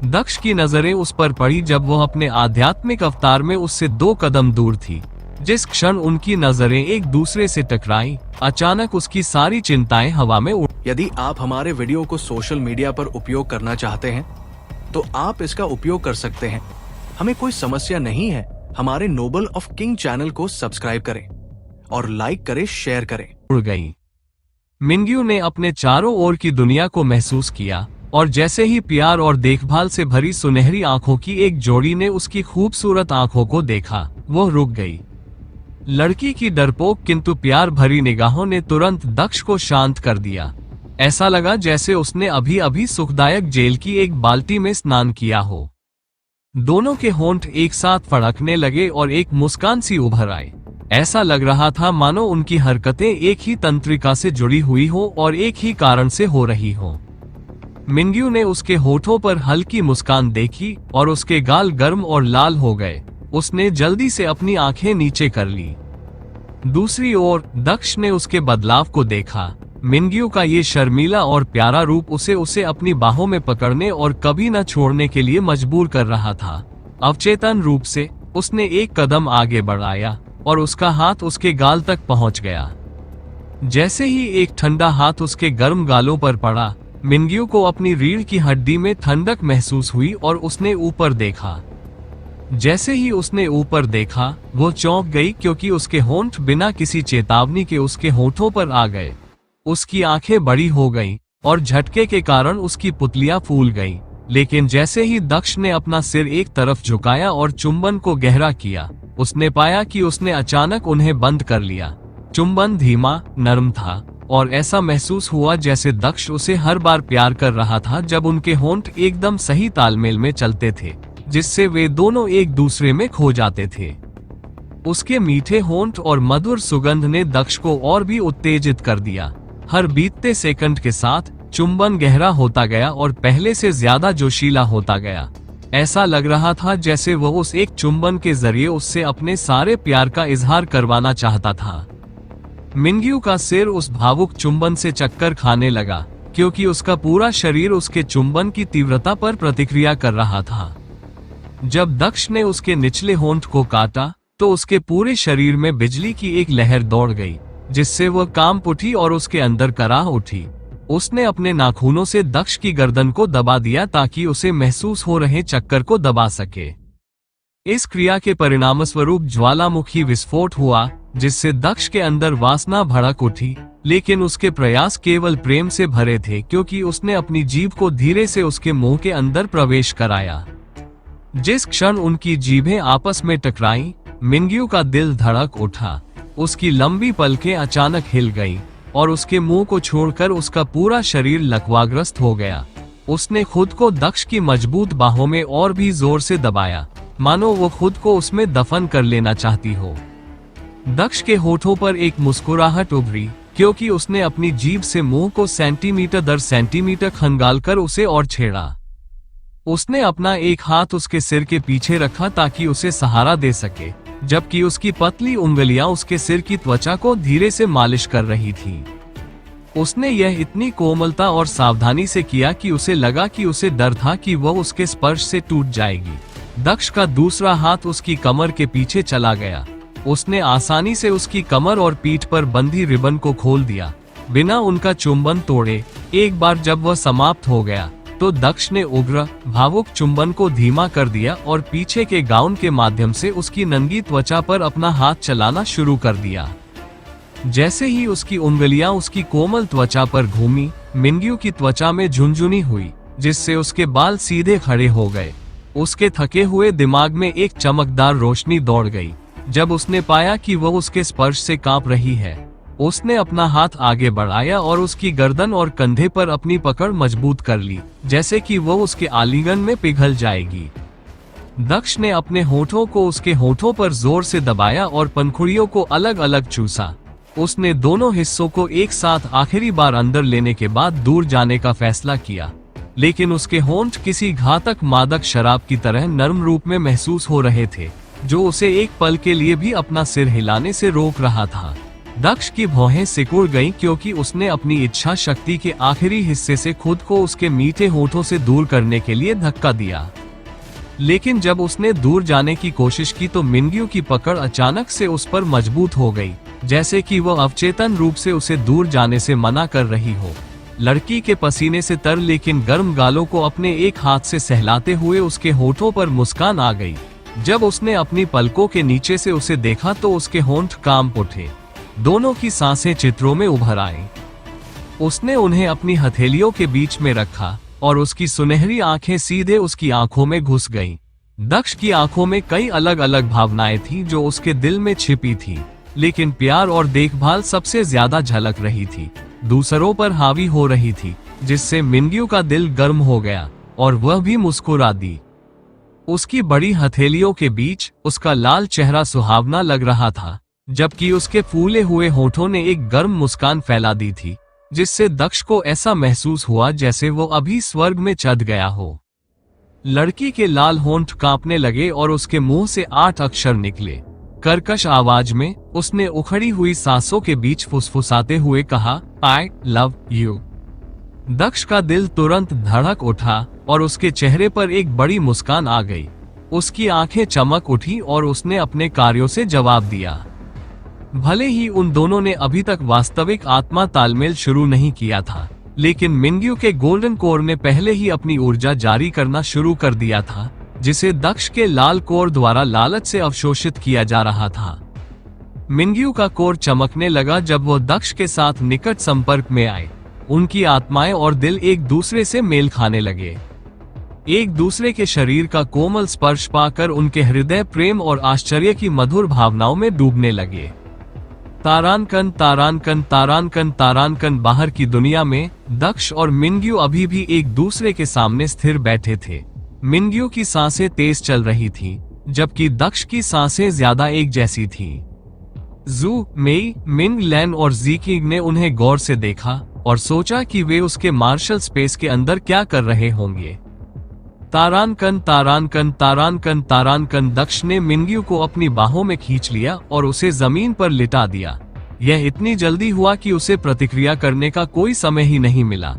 दक्ष की नजरें उस पर पड़ी जब वह अपने आध्यात्मिक अवतार में उससे 2 कदम दूर थी। जिस क्षण उनकी नजरें एक दूसरे से टकराई, अचानक उसकी सारी चिंताएं हवा में उड़। यदि आप हमारे वीडियो को सोशल मीडिया पर उपयोग करना चाहते हैं तो आप इसका उपयोग कर सकते हैं। हमें कोई समस्या नहीं है। हमारे नोबल ऑफ किंग चैनल को सब्सक्राइब करें और लाइक करें, शेयर करें। उड़ गई। मिंग्यू ने अपने चारों ओर की दुनिया को महसूस किया और जैसे ही प्यार और देखभाल से भरी सुनहरी आंखों की एक जोड़ी ने उसकी खूबसूरत आंखों को देखा, वो रुक गई। लड़की की डरपोक किंतु प्यार भरी निगाहों ने तुरंत दक्ष को शांत कर दिया। ऐसा लगा जैसे उसने अभी अभी सुखदायक जेल की एक बाल्टी में स्नान किया हो। दोनों के होंठ एक साथ फड़कने लगे और एक मुस्कान सी उभर आई। ऐसा लग रहा था मानो उनकी हरकतें एक ही तंत्रिका से जुड़ी हुई हो और एक ही कारण से हो रही हो। मिंग्यू ने उसके होठों पर हल्की मुस्कान देखी और उसके गाल गर्म और लाल हो गए। उसने जल्दी से अपनी आंखें नीचे कर ली। दूसरी ओर दक्ष ने उसके बदलाव को देखा। मिंग्यू का ये शर्मीला और प्यारा रूप उसे अपनी बाहों में पकड़ने और कभी न छोड़ने के लिए मजबूर कर रहा था। अवचेतन रूप से उसने एक कदम आगे बढ़ाया और उसका हाथ उसके गाल तक पहुंच गया। जैसे ही एक ठंडा हाथ उसके गर्म गालों पर पड़ा, मिंग्यू को अपनी रीढ़ की हड्डी में ठंडक महसूस हुई और उसने ऊपर देखा। जैसे ही उसने ऊपर देखा, वो चौंक गई, क्योंकि उसके होंठ बिना किसी चेतावनी के उसके होठों पर आ गए। उसकी आंखें बड़ी हो गईं और झटके के कारण उसकी पुतलियां फूल गईं। लेकिन जैसे ही दक्ष ने अपना सिर एक तरफ झुकाया और चुंबन को गहरा किया, उसने पाया कि उसने अचानक उन्हें बंद कर लिया। चुंबन धीमा, नरम था और ऐसा महसूस हुआ जैसे दक्ष उसे हर बार प्यार कर रहा था जब उनके होंठ एकदम सही तालमेल में चलते थे, जिससे वे दोनों एक दूसरे में खो जाते थे। उसके मीठे होंठ और मधुर सुगंध ने दक्ष को और भी उत्तेजित कर दिया। हर बीतते सेकंड के साथ चुंबन गहरा होता गया और पहले से ज्यादा जोशीला होता गया। ऐसा लग रहा था जैसे वह उस एक चुंबन के जरिए उससे अपने सारे प्यार का इजहार करवाना चाहता था। मिंग्यू का सिर उस भावुक चुंबन से चक्कर खाने लगा, क्योंकि उसका पूरा शरीर उसके चुंबन की तीव्रता पर प्रतिक्रिया कर रहा था। जब दक्ष ने उसके निचले होंठ को काटा तो उसके पूरे शरीर में बिजली की एक लहर दौड़ गई, जिससे वह कांप उठी और उसके अंदर कराह उठी। उसने अपने नाखूनों से दक्ष की गर्दन को दबा दिया ताकि उसे महसूस हो रहे चक्कर को दबा सके। इस क्रिया के परिणामस्वरूप ज्वालामुखी विस्फोट हुआ, जिससे दक्ष के अंदर वासना भड़क उठी, लेकिन उसके प्रयास केवल प्रेम से भरे थे क्योंकि उसने अपनी जीभ को धीरे से उसके मुंह के अंदर प्रवेश कराया। जिस क्षण उनकी जीभें आपस में टकराईं, मिंग्यू का दिल धड़क उठा। उसकी लंबी पलकें अचानक हिल गईं और उसके मुंह को छोड़कर उसका पूरा शरीर लकवाग्रस्त हो गया। उसने खुद को दक्ष की मजबूत बाहों में और भी जोर से दबाया, मानो वो खुद को उसमें दफन कर लेना चाहती हो। दक्ष के होठों पर एक मुस्कुराहट उभरी, क्योंकि उसने अपनी जीभ से मुंह को सेंटीमीटर दर सेंटीमीटर खंगालकर उसे और छेड़ा। उसने अपना एक हाथ उसके सिर के पीछे रखा ताकि उसे सहारा दे सके, जबकि उसकी पतली उंगलियां उसके सिर की त्वचा को धीरे से मालिश कर रही थी। उसने यह इतनी कोमलता और सावधानी से किया कि उसे लगा कि उसे डर था कि वह उसके स्पर्श से टूट जाएगी। दक्ष का दूसरा हाथ उसकी कमर के पीछे चला गया। उसने आसानी से उसकी कमर और पीठ पर बंधी रिबन को खोल दिया, बिना उनका चुंबन तोड़े। एक बार जब वह समाप्त हो गया तो दक्ष ने उग्र, भावुक चुंबन को धीमा कर दिया और पीछे के गाउन के माध्यम से उसकी नंगी त्वचा पर अपना हाथ चलाना शुरू कर दिया। जैसे ही उसकी उंगलियां उसकी कोमल त्वचा पर घूमी, मिंग्यू की त्वचा में झुनझुनी हुई, जिससे उसके बाल सीधे खड़े हो गए। उसके थके हुए दिमाग में एक चमकदार रोशनी दौड़ गई जब उसने पाया कि वह उसके स्पर्श से कांप रही है। उसने अपना हाथ आगे बढ़ाया और उसकी गर्दन और कंधे पर अपनी पकड़ मजबूत कर ली, जैसे कि वह उसके आलिंगन में पिघल जाएगी। दक्ष ने अपने होठों को उसके होठों पर जोर से दबाया और पंखुड़ियों को अलग अलग चूसा। उसने दोनों हिस्सों को एक साथ आखिरी बार अंदर लेने के बाद दूर जाने का फैसला किया, लेकिन उसके होंठ किसी घातक मादक शराब की तरह नरम रूप में महसूस हो रहे थे, जो उसे एक पल के लिए भी अपना सिर हिलाने से रोक रहा था। दक्ष की भौहें सिकुड़ गईं क्योंकि उसने अपनी इच्छा शक्ति के आखिरी हिस्से से खुद को उसके मीठे होठों से दूर करने के लिए धक्का दिया। लेकिन जब उसने दूर जाने की कोशिश की तो मिंग्यू की पकड़ अचानक से उस पर मजबूत हो गई, जैसे कि वह अवचेतन रूप से उसे दूर जाने से मना कर रही हो। लड़की के पसीने से तर लेकिन गर्म गालों को अपने एक हाथ से सहलाते हुए उसके होठों पर मुस्कान आ गई। जब उसने अपनी पलकों के नीचे से उसे देखा तो उसके होंठ कांप उठे। दोनों की सांसें चित्रों में उभर आईं। उसने उन्हें अपनी हथेलियों के बीच में रखा और उसकी सुनहरी आंखें सीधे उसकी आंखों में घुस गईं। दक्ष की आंखों में कई अलग अलग भावनाएं थीं जो उसके दिल में छिपी थी, लेकिन प्यार और देखभाल सबसे ज्यादा झलक रही थी, दूसरों पर हावी हो रही थी, जिससे मिंग्यू का दिल गर्म हो गया और वह भी मुस्कुरा दी। उसकी बड़ी हथेलियों के बीच उसका लाल चेहरा सुहावना लग रहा था, जबकि उसके फूले हुए होठों ने एक गर्म मुस्कान फैला दी थी, जिससे दक्ष को ऐसा महसूस हुआ जैसे वो अभी स्वर्ग में चढ़ गया हो। लड़की के लाल होंठ कांपने लगे और उसके मुंह से 8 अक्षर निकले। कर्कश आवाज में उसने उखड़ी हुई सांसों के बीच फुसफुसाते हुए कहा, आई लव यू। दक्ष का दिल तुरंत धड़क उठा और उसके चेहरे पर एक बड़ी मुस्कान आ गई। उसकी आंखें चमक उठी और उसने अपने कार्यों से जवाब दिया। भले ही उन दोनों ने अभी तक वास्तविक आत्मा तालमेल शुरू नहीं किया था, लेकिन मिंग्यू के गोल्डन कोर ने पहले ही अपनी ऊर्जा जारी करना शुरू कर दिया था, जिसे दक्ष के लाल कोर द्वारा लालच से अवशोषित किया जा रहा था। मिंग्यू का कोर चमकने लगा जब वो दक्ष के साथ निकट संपर्क में आए। उनकी आत्माएं और दिल एक दूसरे से मेल खाने लगे। एक दूसरे के शरीर का कोमल स्पर्श पाकर उनके हृदय प्रेम और आश्चर्य की मधुर भावनाओं में डूबने लगे। तारानकन तारानकन तारानकन तारानकन। बाहर की दुनिया में दक्ष और मिंग्यू अभी भी एक दूसरे के सामने स्थिर बैठे थे। मिंग्यू की सांसें तेज चल रही थीं, जबकि दक्ष की सांसें ज्यादा एक जैसी थीं। जू, मेई, मिंग, लैन और जीकिंग ने उन्हें गौर से देखा और सोचा कि वे उसके मार्शल स्पेस के अंदर क्या कर रहे होंगे। तारानकन तारानकन तारानकन तारानकन। दक्ष ने मिंग्यू को अपनी बाहों में खींच लिया और उसे जमीन पर लिटा दिया। यह इतनी जल्दी हुआ कि उसे प्रतिक्रिया करने का कोई समय ही नहीं मिला।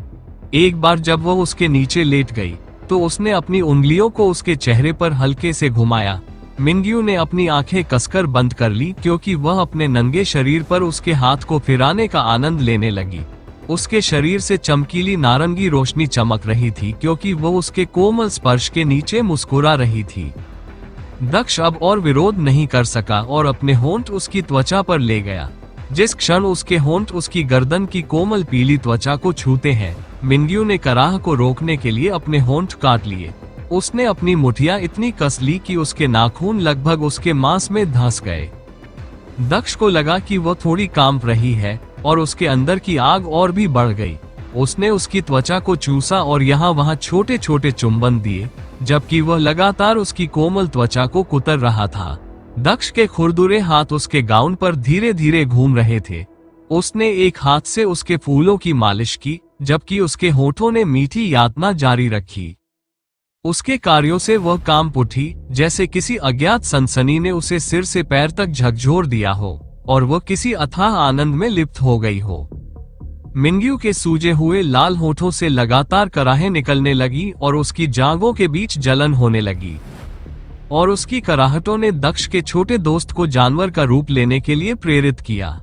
एक बार जब वह उसके नीचे लेट गई तो उसने अपनी उंगलियों को उसके चेहरे पर हल्के से घुमाया। मिंग्यू ने अपनी आंखें कसकर बंद कर ली क्योंकि वह अपने नंगे शरीर पर उसके हाथ को फिराने का आनंद लेने लगी। उसके शरीर से चमकीली नारंगी रोशनी चमक रही थी क्योंकि वह उसके कोमल स्पर्श के नीचे मुस्कुरा रही थी। दक्ष अब और विरोध नहीं कर सका और अपने होंठ उसकी त्वचा पर ले गया। जिस क्षण उसके होंठ उसकी गर्दन की कोमल पीली त्वचा को छूते हैं, मिंग्यू ने कराह को रोकने के लिए अपने होंठ काट लिए। उसने अपनी मुठियां इतनी कस ली कि उसके नाखून लगभग उसके मांस में धंस गए। दक्ष को लगा कि वह थोड़ी कांप रही है और उसके अंदर की आग और भी बढ़ गई। उसने उसकी त्वचा को चूसा और यहाँ वहाँ छोटे छोटे चुंबन दिए, जबकि वह लगातार उसकी कोमल त्वचा को कुतर रहा था। दक्ष के खुरदुरे हाथ उसके गाउन पर धीरे धीरे घूम रहे थे। उसने एक हाथ से उसके फूलों की मालिश की, जबकि उसके होठों ने मीठी यातना जारी रखी। उसके कार्यों से वह कांप उठी, जैसे किसी अज्ञात सनसनी ने उसे सिर से पैर तक झकझोर दिया हो और वह किसी अथाह आनंद में लिप्त हो गई हो। मिंग्यू के सूजे हुए लाल होठों से लगातार कराहें निकलने लगी और उसकी जांघों के बीच जलन होने लगी, और उसकी कराहटों ने दक्ष के छोटे दोस्त को जानवर का रूप लेने के लिए प्रेरित किया।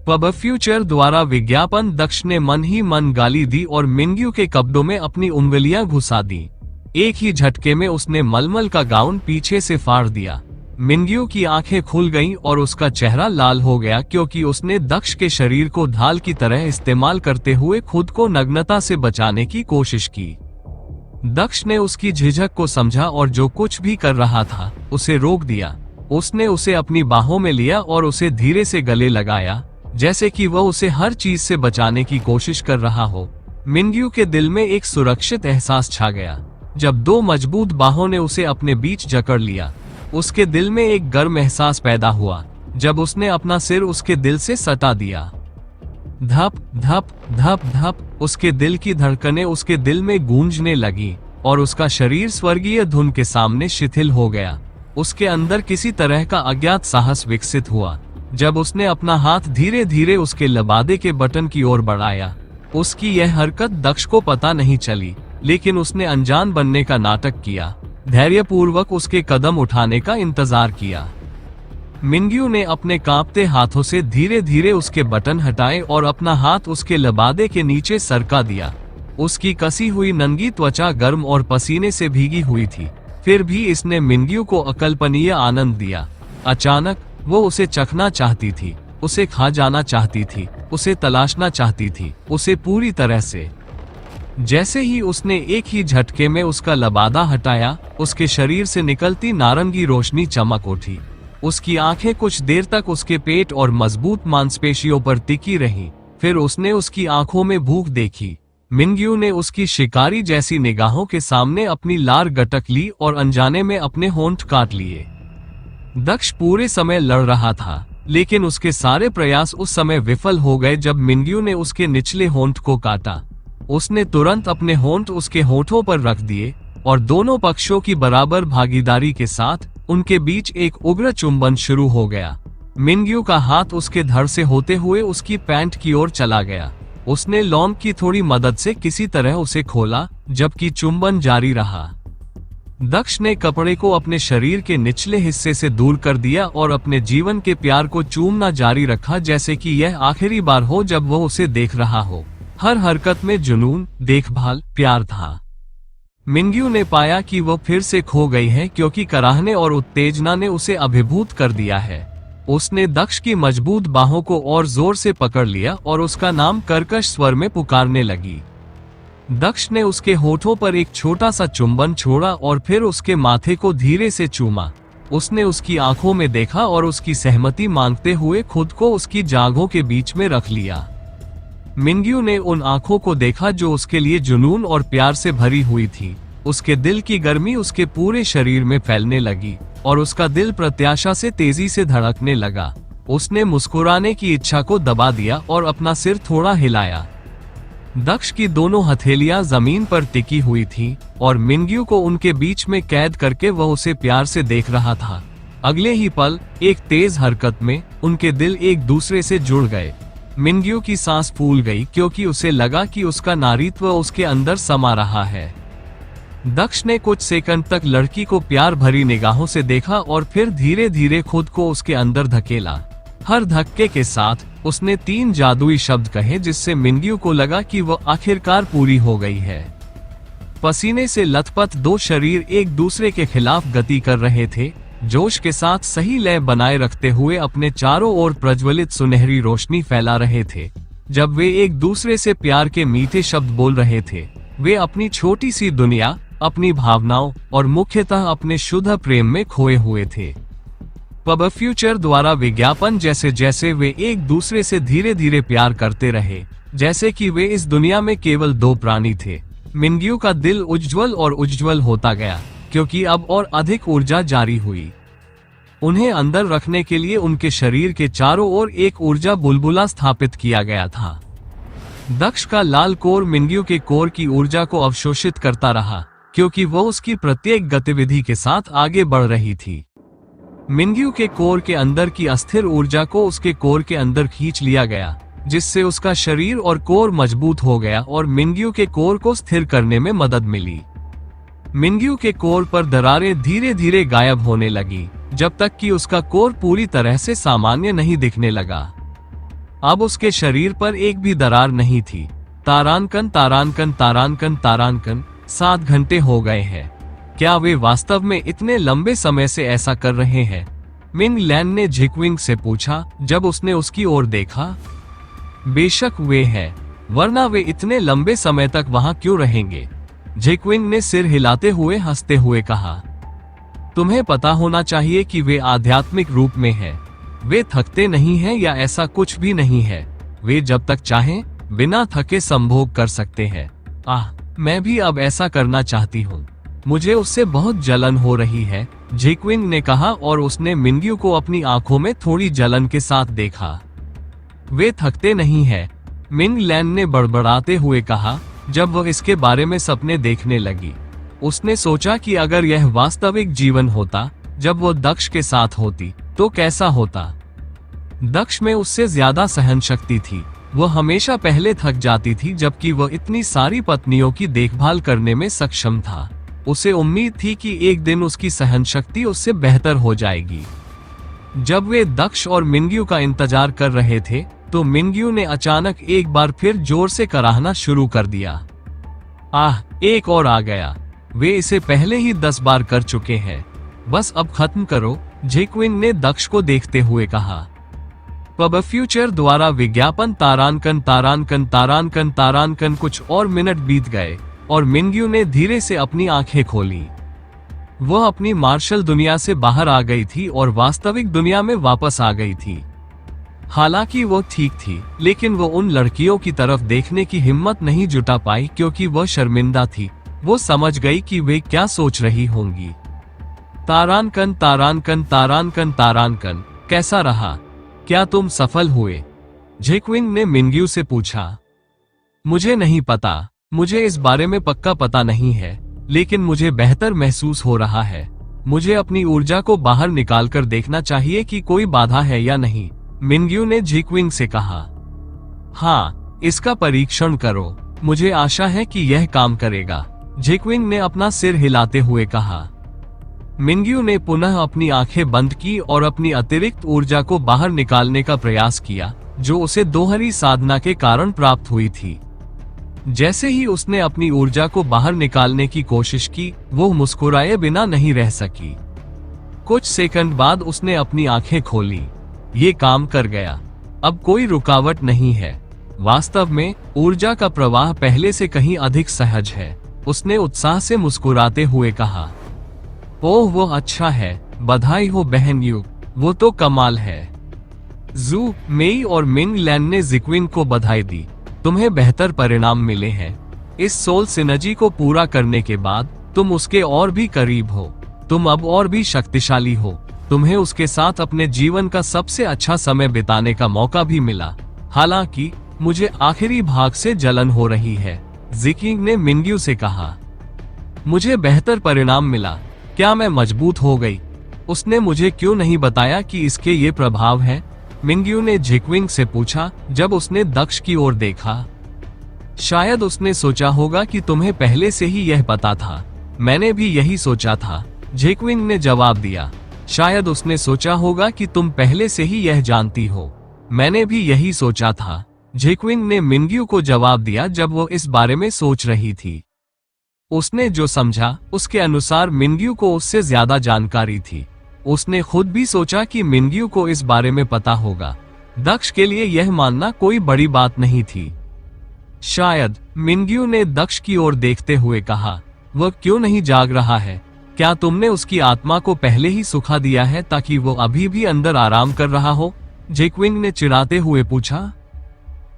पब फ्यूचर द्वारा विज्ञापन दक्ष ने मन ही मन गाली दी और मिंग्यू के कपड़ों में अपनी उंगलियां घुसा दी। एक ही झटके में उसने मलमल का गाउन पीछे से फाड़ दिया। मिंग्यू की आंखें खुल गईं और उसका चेहरा लाल हो गया क्योंकि उसने दक्ष के शरीर को ढाल की तरह इस्तेमाल करते हुए खुद को नग्नता से बचाने की कोशिश की। दक्ष ने उसकी झिझक को समझा और जो कुछ भी कर रहा था उसे रोक दिया। उसने उसे अपनी बाहों में लिया और उसे धीरे से गले लगाया, जैसे कि वह उसे हर चीज से बचाने की कोशिश कर रहा हो। मिंग्यू के दिल में एक सुरक्षित एहसास छा गया। जब दो मजबूत बाहों ने उसे अपने बीच जकड़ लिया, उसके दिल में एक गर्म एहसास पैदा हुआ। जब उसने अपना सिर उसके दिल से सटा दिया, धप धप धप धप उसके दिल की धड़कनें उसके दिल में गूंजने लगी और उसका शरीर स्वर्गीय धुन के सामने शिथिल हो गया। उसके अंदर किसी तरह का अज्ञात साहस विकसित हुआ। जब उसने अपना हाथ धीरे धीरे उसके लबादे के बटन की ओर बढ़ाया, उसकी यह हरकत दक्ष को पता नहीं चली, लेकिन उसने अनजान बनने का नाटक किया, धैर्यपूर्वक उसके कदम उठाने का इंतजार किया। मिंग्यू ने अपने कांपते हाथों से धीरे धीरे उसके बटन हटाए और अपना हाथ उसके लबादे के नीचे सरका दिया। उसकी कसी हुई नंगी त्वचा गर्म और पसीने से भीगी हुई थी, फिर भी इसने मिंग्यू को अकल्पनीय आनंद दिया। अचानक वो उसे चखना चाहती थी, उसे खा जाना चाहती थी, उसे तलाशना चाहती थी, उसे पूरी तरह से। जैसे ही उसने एक ही झटके में उसका लबादा हटाया, उसके शरीर से निकलती नारंगी रोशनी चमक उठी। उसकी आंखें कुछ देर तक उसके पेट और मजबूत मांसपेशियों पर टिकी रहीं। फिर उसने उसकी आंखों में भूख देखी। मिंग्यू ने उसकी शिकारी जैसी निगाहों के सामने अपनी लार गटक ली और अनजाने में अपने होंठ काट लिए। दक्ष पूरे समय लड़ रहा था, लेकिन उसके सारे प्रयास उस समय विफल हो गए जब मिंग्यू ने उसके निचले होंठ को काटा। उसने तुरंत अपने होंठ उसके होठों पर रख दिए और दोनों पक्षों की बराबर भागीदारी के साथ उनके बीच एक उग्र चुंबन शुरू हो गया। मिंग्यू का हाथ उसके धड़ से होते हुए उसकी पैंट की ओर चला गया। उसने लौंग की थोड़ी मदद से किसी तरह उसे खोला, जबकि चुंबन जारी रहा। दक्ष ने कपड़े को अपने शरीर के निचले हिस्से से दूर कर दिया और अपने जीवन के प्यार को चूमना जारी रखा, जैसे कि यह आखिरी बार हो जब वह उसे देख रहा हो। हर हरकत में जुनून, देखभाल, प्यार था। मिंग्यू ने पाया कि वह फिर से खो गई है क्योंकि कराहने और उत्तेजना ने उसे अभिभूत कर दिया है। उसने दक्ष की मजबूत बाहों को और जोर से पकड़ लिया और उसका नाम कर्कश स्वर में पुकारने लगी। दक्ष ने उसके होठों पर एक छोटा सा चुंबन छोड़ा और फिर उसके माथे को धीरे से चूमा। उसने उसकी आंखों में देखा और उसकी सहमति मांगते हुए खुद को उसकी जांघों के बीच में रख लिया। मिंग्यू ने उन आंखों को देखा जो उसके लिए जुनून और प्यार से भरी हुई थी। उसके दिल की गर्मी उसके पूरे शरीर में फैलने लगी और उसका दिल प्रत्याशा से तेजी से धड़कने लगा। उसने मुस्कुराने की इच्छा को दबा दिया और अपना सिर थोड़ा हिलाया। दक्ष की दोनों हथेलियां जमीन पर टिकी हुई थीं और मिंग्यू को उनके बीच में कैद करके वह उसे प्यार से देख रहा था। अगले ही पल एक तेज हरकत में उनके दिल एक दूसरे से जुड़ गए। मिनग्यू की सांस फूल गई क्योंकि उसे लगा कि उसका नारीत्व उसके अंदर समा रहा है। दक्ष ने कुछ सेकंड तक लड़की को प्यार भरी निगाहों से देखा और फिर धीरे धीरे खुद को उसके अंदर धकेला। हर धक्के के साथ उसने 3 जादुई शब्द कहे जिससे मिनग्यू को लगा कि वह आखिरकार पूरी हो गई है। पसीने से लथपथ 2 शरीर एक दूसरे के खिलाफ गति कर रहे थे, जोश के साथ सही लय बनाए रखते हुए अपने चारों ओर प्रज्वलित सुनहरी रोशनी फैला रहे थे। जब वे एक दूसरे से प्यार के मीठे शब्द बोल रहे थे, वे अपनी छोटी सी दुनिया, अपनी भावनाओं और मुख्यतः अपने शुद्ध प्रेम में खोए हुए थे। पब फ्यूचर द्वारा विज्ञापन जैसे जैसे वे एक दूसरे से धीरे धीरे प्यार करते रहे, जैसे कि वे इस दुनिया में केवल 2 प्राणी थे। मिनग्यू का दिल उज्ज्वल और उज्ज्वल होता गया क्योंकि अब और अधिक ऊर्जा जारी हुई। उन्हें अंदर रखने के लिए उनके शरीर के चारों ओर एक ऊर्जा बुलबुला स्थापित किया गया था। दक्ष का लाल कोर मिनग्यू के कोर की ऊर्जा को अवशोषित करता रहा क्योंकि वह उसकी प्रत्येक गतिविधि के साथ आगे बढ़ रही थी। मिनग्यू के कोर के अंदर की अस्थिर ऊर्जा को उसके कोर के अंदर खींच लिया गया, जिससे उसका शरीर और कोर मजबूत हो गया और मिनग्यू के कोर को स्थिर करने में मदद मिली। मिनग्यू के कोर पर दरारें धीरे धीरे गायब होने लगी, जब तक कि उसका कोर पूरी तरह से सामान्य नहीं दिखने लगा। अब उसके शरीर पर एक भी दरार नहीं थी। तारांकन तारांकन तारांकन तारांकन 7 घंटे हो गए हैं। क्या वे वास्तव में इतने लंबे समय से ऐसा कर रहे हैं? मिंग लैन ने झिकविंग से पूछा जब उसने उसकी ओर देखा। बेशक वे हैं, वरना वे इतने लंबे समय तक वहां क्यों रहेंगे? झिकविंग ने सिर हिलाते हुए हंसते हुए कहा। तुम्हें पता होना चाहिए कि वे आध्यात्मिक रूप में हैं। वे थकते नहीं हैं या ऐसा कुछ भी नहीं है। वे जब तक चाहें बिना थके संभोग कर सकते हैं। मैं भी अब ऐसा करना चाहती हूँ। मुझे उससे बहुत जलन हो रही है, झिकविंग ने कहा और उसने मिनग्यू को अपनी आंखों में थोड़ी जलन के साथ देखा। वे थकते नहीं हैं, मिंग लैन ने बड़बड़ाते हुए कहा जब वह इसके बारे में सपने देखने लगी। उसने सोचा कि अगर यह वास्तविक जीवन होता, जब वो दक्ष के साथ होती, तो कैसा होता। दक्ष में उससे ज्यादा सहन शक्ति थी। वह हमेशा पहले थक जाती थी जबकि वह इतनी सारी पत्नियों की देखभाल करने में सक्षम था। उसे उम्मीद थी कि एक दिन उसकी सहन शक्ति उससे बेहतर हो जाएगी। जब वे दक्ष और मिनग्यू का इंतजार कर रहे थे, तो मिनग्यू ने अचानक एक बार फिर जोर से कराहना शुरू कर दिया। एक और आ गया। वे इसे पहले ही 10 बार कर चुके हैं। बस अब खत्म करो, झिकविंग ने दक्ष को देखते हुए कहा। पब फ्यूचर द्वारा विज्ञापन तारांकन तारांकन तारांकन तारांकन। कुछ और मिनट बीत गए और मिनग्यू ने धीरे से अपनी आंखें खोली। वह अपनी मार्शल दुनिया से बाहर आ गई थी और वास्तविक दुनिया में वापस आ गई थी। हालांकि वो ठीक थी, लेकिन वो उन लड़कियों की तरफ देखने की हिम्मत नहीं जुटा पाई क्योंकि वह शर्मिंदा थी। वो समझ गई कि वे क्या सोच रही होंगी। तारांकन तारांकन तारांकन तारांकन, कैसा रहा? क्या तुम सफल हुए? झिकविंग ने मिनग्यू से पूछा। मुझे नहीं पता, मुझे इस बारे में पक्का पता नहीं है, लेकिन मुझे बेहतर महसूस हो रहा है। मुझे अपनी ऊर्जा को बाहर निकालकर देखना चाहिए कि कोई बाधा है या नहीं, मिनग्यू ने झिकविंग से कहा। हाँ, इसका परीक्षण करो। मुझे आशा है कि यह काम करेगा, झिकविंग ने अपना सिर हिलाते हुए कहा। मिनग्यू ने पुनः अपनी आंखें बंद की और अपनी अतिरिक्त ऊर्जा को बाहर निकालने का प्रयास किया, जो उसे दोहरी साधना के कारण प्राप्त हुई थी। जैसे ही उसने अपनी ऊर्जा को बाहर निकालने की कोशिश की, वो मुस्कुराए बिना नहीं रह सकी। कुछ सेकंड बाद उसने अपनी आंखें खोली। ये काम कर गया। अब कोई रुकावट नहीं है। वास्तव में ऊर्जा का प्रवाह पहले से कहीं अधिक सहज है, उसने उत्साह से मुस्कुराते हुए कहा। ओह, वो अच्छा है। बधाई हो बहन यू, वो तो कमाल है। जू, मेई और मिंग लैन ने झिकविंग को बधाई दी। तुम्हें बेहतर परिणाम मिले हैं। इस सोल सिनर्जी को पूरा करने के बाद तुम उसके और भी करीब हो। तुम अब और भी शक्तिशाली हो। तुम्हें उसके साथ अपने जीवन का सबसे अच्छा समय बिताने का मौका भी मिला। हालांकि मुझे आखिरी भाग से जलन हो रही है, झिकविंग ने मिनग्यू से कहा। मुझे बेहतर परिणाम मिला। क्या मैं मजबूत हो गई? उसने मुझे क्यों नहीं बताया कि इसके ये प्रभाव हैं? मिंग्यू ने झिकविंग से पूछा जब उसने दक्ष की ओर देखा। शायद उसने सोचा होगा कि तुम्हें पहले से ही यह पता था। मैंने भी यही सोचा था, झिकविंग ने जवाब दिया। शायद उसने सोचा होगा कि तुम पहले से ही यह जानती हो। मैंने भी यही सोचा था, झिकविंग ने मिंग्यू को जवाब दिया जब वो इस बारे में सोच रही थी। उसने जो समझा उसके अनुसार मिंग्यू को उससे ज्यादा जानकारी थी। उसने खुद भी सोचा कि मिंग्यू को इस बारे में पता होगा। दक्ष के लिए यह मानना कोई बड़ी बात नहीं थी। शायद, मिंग्यू ने दक्ष की ओर देखते हुए कहा, वह क्यों नहीं जाग रहा है? क्या तुमने उसकी आत्मा को पहले ही सुखा दिया है ताकि वो अभी भी अंदर आराम कर रहा हो? झिकविंग ने चिढ़ाते हुए पूछा।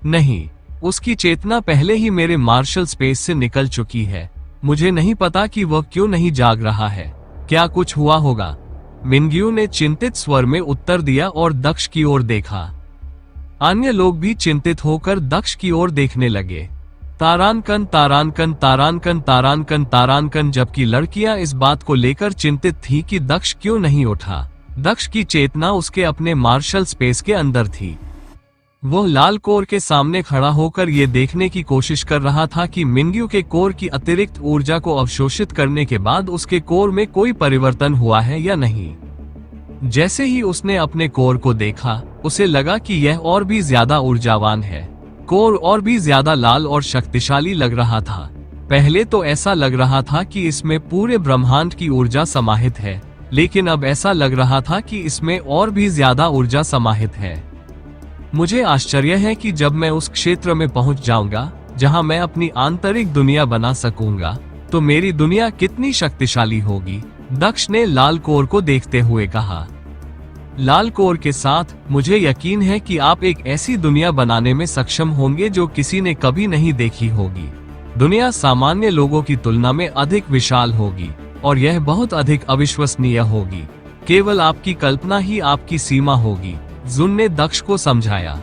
नहीं, उसकी चेतना पहले ही मेरे मार्शल स्पेस से निकल चुकी है। मुझे नहीं पता कि वह क्यों नहीं जाग रहा है। क्या कुछ हुआ होगा? मिंग्यू ने चिंतित स्वर में उत्तर दिया और दक्ष की ओर देखा। अन्य लोग भी चिंतित होकर दक्ष की ओर देखने लगे। तारानकन तारानकन तारानकन तारानकन तारानकन, जबकि लड़कियां इस बात को लेकर चिंतित थी कि दक्ष क्यों नहीं उठा। दक्ष की चेतना उसके अपने मार्शल स्पेस के अंदर थी। वह लाल कोर के सामने खड़ा होकर ये देखने की कोशिश कर रहा था कि मिंग्यू के कोर की अतिरिक्त ऊर्जा को अवशोषित करने के बाद उसके कोर में कोई परिवर्तन हुआ है या नहीं। जैसे ही उसने अपने कोर को देखा, उसे लगा कि यह और भी ज्यादा ऊर्जावान है। कोर और भी ज्यादा लाल और शक्तिशाली लग रहा था। पहले तो ऐसा लग रहा था कि इसमें पूरे ब्रह्मांड की ऊर्जा समाहित है, लेकिन अब ऐसा लग रहा था कि इसमें और भी ज्यादा ऊर्जा समाहित है। मुझे आश्चर्य है कि जब मैं उस क्षेत्र में पहुंच जाऊंगा जहां मैं अपनी आंतरिक दुनिया बना सकूंगा, तो मेरी दुनिया कितनी शक्तिशाली होगी, दक्ष ने लाल कोर को देखते हुए कहा। लाल कोर के साथ, मुझे यकीन है कि आप एक ऐसी दुनिया बनाने में सक्षम होंगे जो किसी ने कभी नहीं देखी होगी। दुनिया सामान्य लोगों की तुलना में अधिक विशाल होगी और यह बहुत अधिक अविश्वसनीय होगी। केवल आपकी कल्पना ही आपकी सीमा होगी, जुन ने दक्ष को समझाया।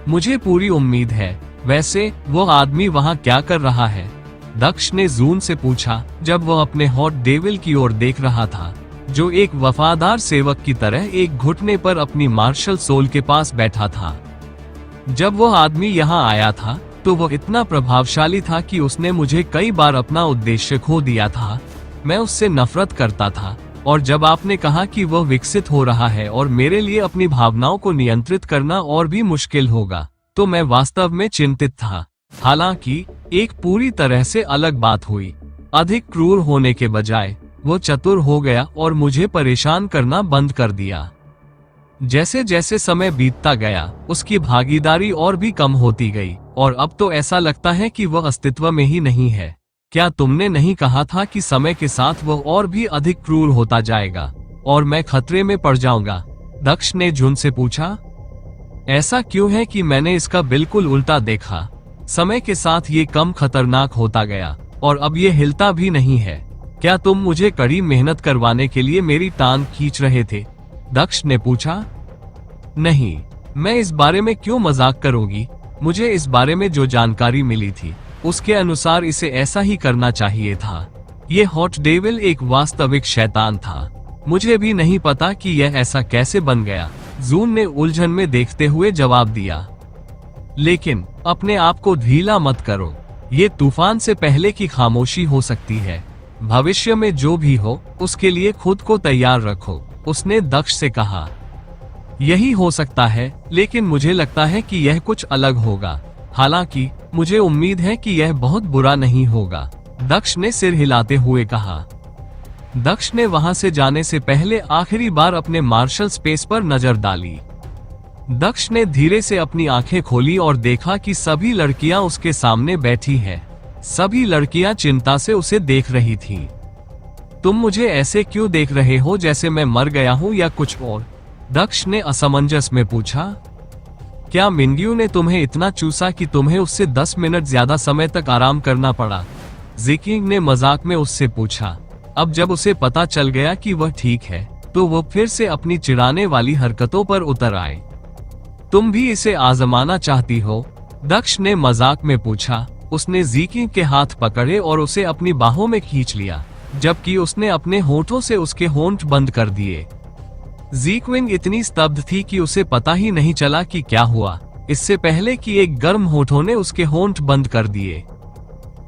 मुझे पूरी उम्मीद है। वैसे वो आदमी वहाँ क्या कर रहा है? दक्ष ने जून से पूछा जब वह अपने हॉट डेविल की ओर देख रहा था, जो एक वफादार सेवक की तरह एक घुटने पर अपनी मार्शल सोल के पास बैठा था। जब वह आदमी यहाँ आया था तो वह इतना प्रभावशाली था कि उसने मुझे कई बार अपना उद्देश्य खो दिया था। मैं उससे नफरत करता था, और जब आपने कहा कि वह विकसित हो रहा है और मेरे लिए अपनी भावनाओं को नियंत्रित करना और भी मुश्किल होगा, तो मैं वास्तव में चिंतित था। हालांकि एक पूरी तरह से अलग बात हुई। अधिक क्रूर होने के बजाय वो चतुर हो गया और मुझे परेशान करना बंद कर दिया। जैसे जैसे समय बीतता गया, उसकी भागीदारी और भी कम होती गई और अब तो ऐसा लगता है कि वह अस्तित्व में ही नहीं है। क्या तुमने नहीं कहा था कि समय के साथ वह और भी अधिक क्रूर होता जाएगा और मैं खतरे में पड़ जाऊंगा? दक्ष ने झुन से पूछा। ऐसा क्यों है कि मैंने इसका बिल्कुल उल्टा देखा। समय के साथ ये कम खतरनाक होता गया और अब ये हिलता भी नहीं है। क्या तुम मुझे कड़ी मेहनत करवाने के लिए मेरी टांग खींच रहे थे? दक्ष ने पूछा। नहीं, मैं इस बारे में क्यों मजाक करूंगी। मुझे इस बारे में जो जानकारी मिली थी उसके अनुसार इसे ऐसा ही करना चाहिए था। ये हॉट डेविल एक वास्तविक शैतान था। मुझे भी नहीं पता कि यह ऐसा कैसे बन गया, जून ने उलझन में देखते हुए जवाब दिया। लेकिन अपने आप को ढीला मत करो। ये तूफान से पहले की खामोशी हो सकती है। भविष्य में जो भी हो उसके लिए खुद को तैयार रखो, उसने दक्ष से कहा। यही हो सकता है, लेकिन मुझे लगता है कि यह कुछ अलग होगा। हालांकि मुझे उम्मीद है कि यह बहुत बुरा नहीं होगा, दक्ष ने सिर हिलाते हुए कहा। दक्ष ने वहां से जाने से पहले आखिरी बार अपने मार्शल स्पेस पर नजर डाली। दक्ष ने धीरे से अपनी आंखें खोली और देखा कि सभी लड़कियां उसके सामने बैठी हैं। सभी लड़कियां चिंता से उसे देख रही थीं। तुम मुझे ऐसे क्यों देख रहे हो जैसे मैं मर गया हूं या कुछ और? दक्ष ने असमंजस में पूछा। क्या मिंग्यू ने तुम्हें इतना चूसा कि तुम्हें उससे 10 मिनट ज्यादा समय तक आराम करना पड़ा? जिकिंग ने मजाक में उससे पूछा। अब जब उसे पता चल गया कि वह ठीक है, तो वह फिर से अपनी चिढ़ाने वाली हरकतों पर उतर आए। तुम भी इसे आजमाना चाहती हो? दक्ष ने मजाक में पूछा। उसने जिकिंग के हाथ पकड़े और उसे अपनी बाहों में खींच लिया, जबकि उसने अपने होठों से उसके होंठ बंद कर दिए। जीक्विंग इतनी स्तब्ध थी कि उसे पता ही नहीं चला कि क्या हुआ, इससे पहले कि एक गर्म होठों ने उसके होंठ बंद कर दिए।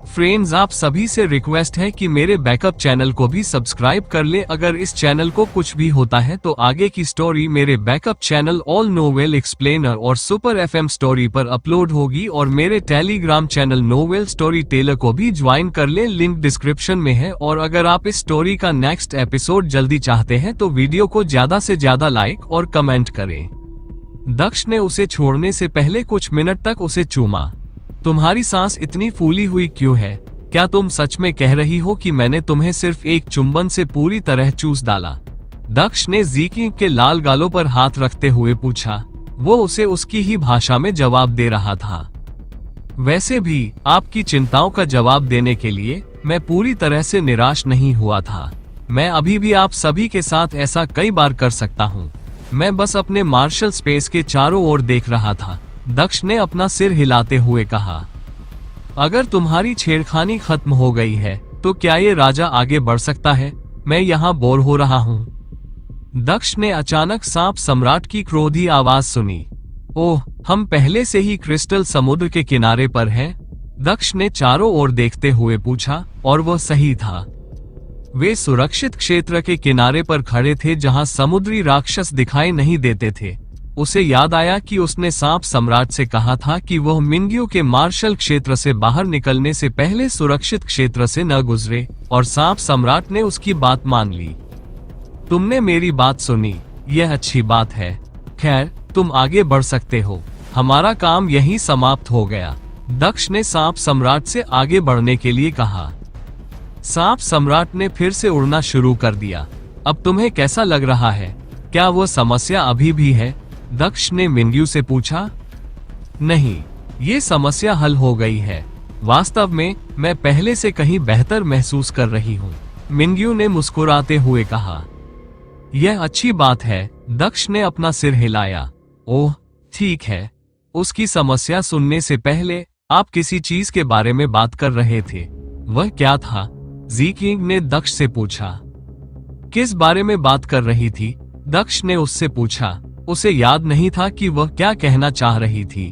फ्रेंड्स, आप सभी से रिक्वेस्ट है कि मेरे बैकअप चैनल को भी सब्सक्राइब कर ले। अगर इस चैनल को कुछ भी होता है तो आगे की स्टोरी मेरे backup channel all novel explainer और सुपर एफएम स्टोरी पर अपलोड होगी, और मेरे Telegram channel novel story teller को भी ज्वाइन कर ले, लिंक डिस्क्रिप्शन में है। और अगर आप इस स्टोरी का नेक्स्ट एपिसोड जल्दी चाहते हैं तो वीडियो को ज्यादा से ज्यादा लाइक और कमेंट करें। दक्ष ने उसे छोड़ने से पहले कुछ मिनट तक उसे चूमा। तुम्हारी सांस इतनी फूली हुई क्यों है? क्या तुम सच में कह रही हो कि मैंने तुम्हें सिर्फ एक चुंबन से पूरी तरह चूस डाला? दक्ष ने जीक्विंग के लाल गालों पर हाथ रखते हुए पूछा। वो उसे उसकी ही भाषा में जवाब दे रहा था। वैसे भी आपकी चिंताओं का जवाब देने के लिए मैं पूरी तरह से निराश नहीं हुआ था। मैं अभी भी आप सभी के साथ ऐसा कई बार कर सकता हूँ। मैं बस अपने मार्शल स्पेस के चारों ओर देख रहा था, दक्ष ने अपना सिर हिलाते हुए कहा। अगर तुम्हारी छेड़खानी खत्म हो गई है तो क्या ये राजा आगे बढ़ सकता है? मैं यहाँ बोर हो रहा हूँ। दक्ष ने अचानक सांप सम्राट की क्रोधी आवाज सुनी। ओह, हम पहले से ही क्रिस्टल समुद्र के किनारे पर हैं? दक्ष ने चारों ओर देखते हुए पूछा, और वह सही था। वे सुरक्षित क्षेत्र के किनारे पर खड़े थे जहाँ समुद्री राक्षस दिखाई नहीं देते थे। उसे याद आया कि उसने सांप सम्राट से कहा था कि वह मिंग्यू के मार्शल क्षेत्र से बाहर निकलने से पहले सुरक्षित क्षेत्र से न गुजरे, और सांप सम्राट ने उसकी बात मान ली। तुमने मेरी बात सुनी, यह अच्छी बात है। खैर, तुम आगे बढ़ सकते हो, हमारा काम यहीं समाप्त हो गया। दक्ष ने सांप सम्राट से आगे बढ़ने के लिए कहा। सांप सम्राट ने फिर से उड़ना शुरू कर दिया। अब तुम्हें कैसा लग रहा है? क्या वो समस्या अभी भी है? दक्ष ने मिंग्यू से पूछा। नहीं, ये समस्या हल हो गई है। वास्तव में मैं पहले से कहीं बेहतर महसूस कर रही हूँ, मिंग्यू ने मुस्कुराते हुए कहा। यह अच्छी बात है, दक्ष ने अपना सिर हिलाया। ओह, ठीक है। उसकी समस्या सुनने से पहले आप किसी चीज के बारे में बात कर रहे थे, वह क्या था? जीक्विंग ने दक्ष से पूछा। किस बारे में बात कर रही थी? दक्ष ने उससे पूछा। उसे याद नहीं था कि वह क्या कहना चाह रही थी।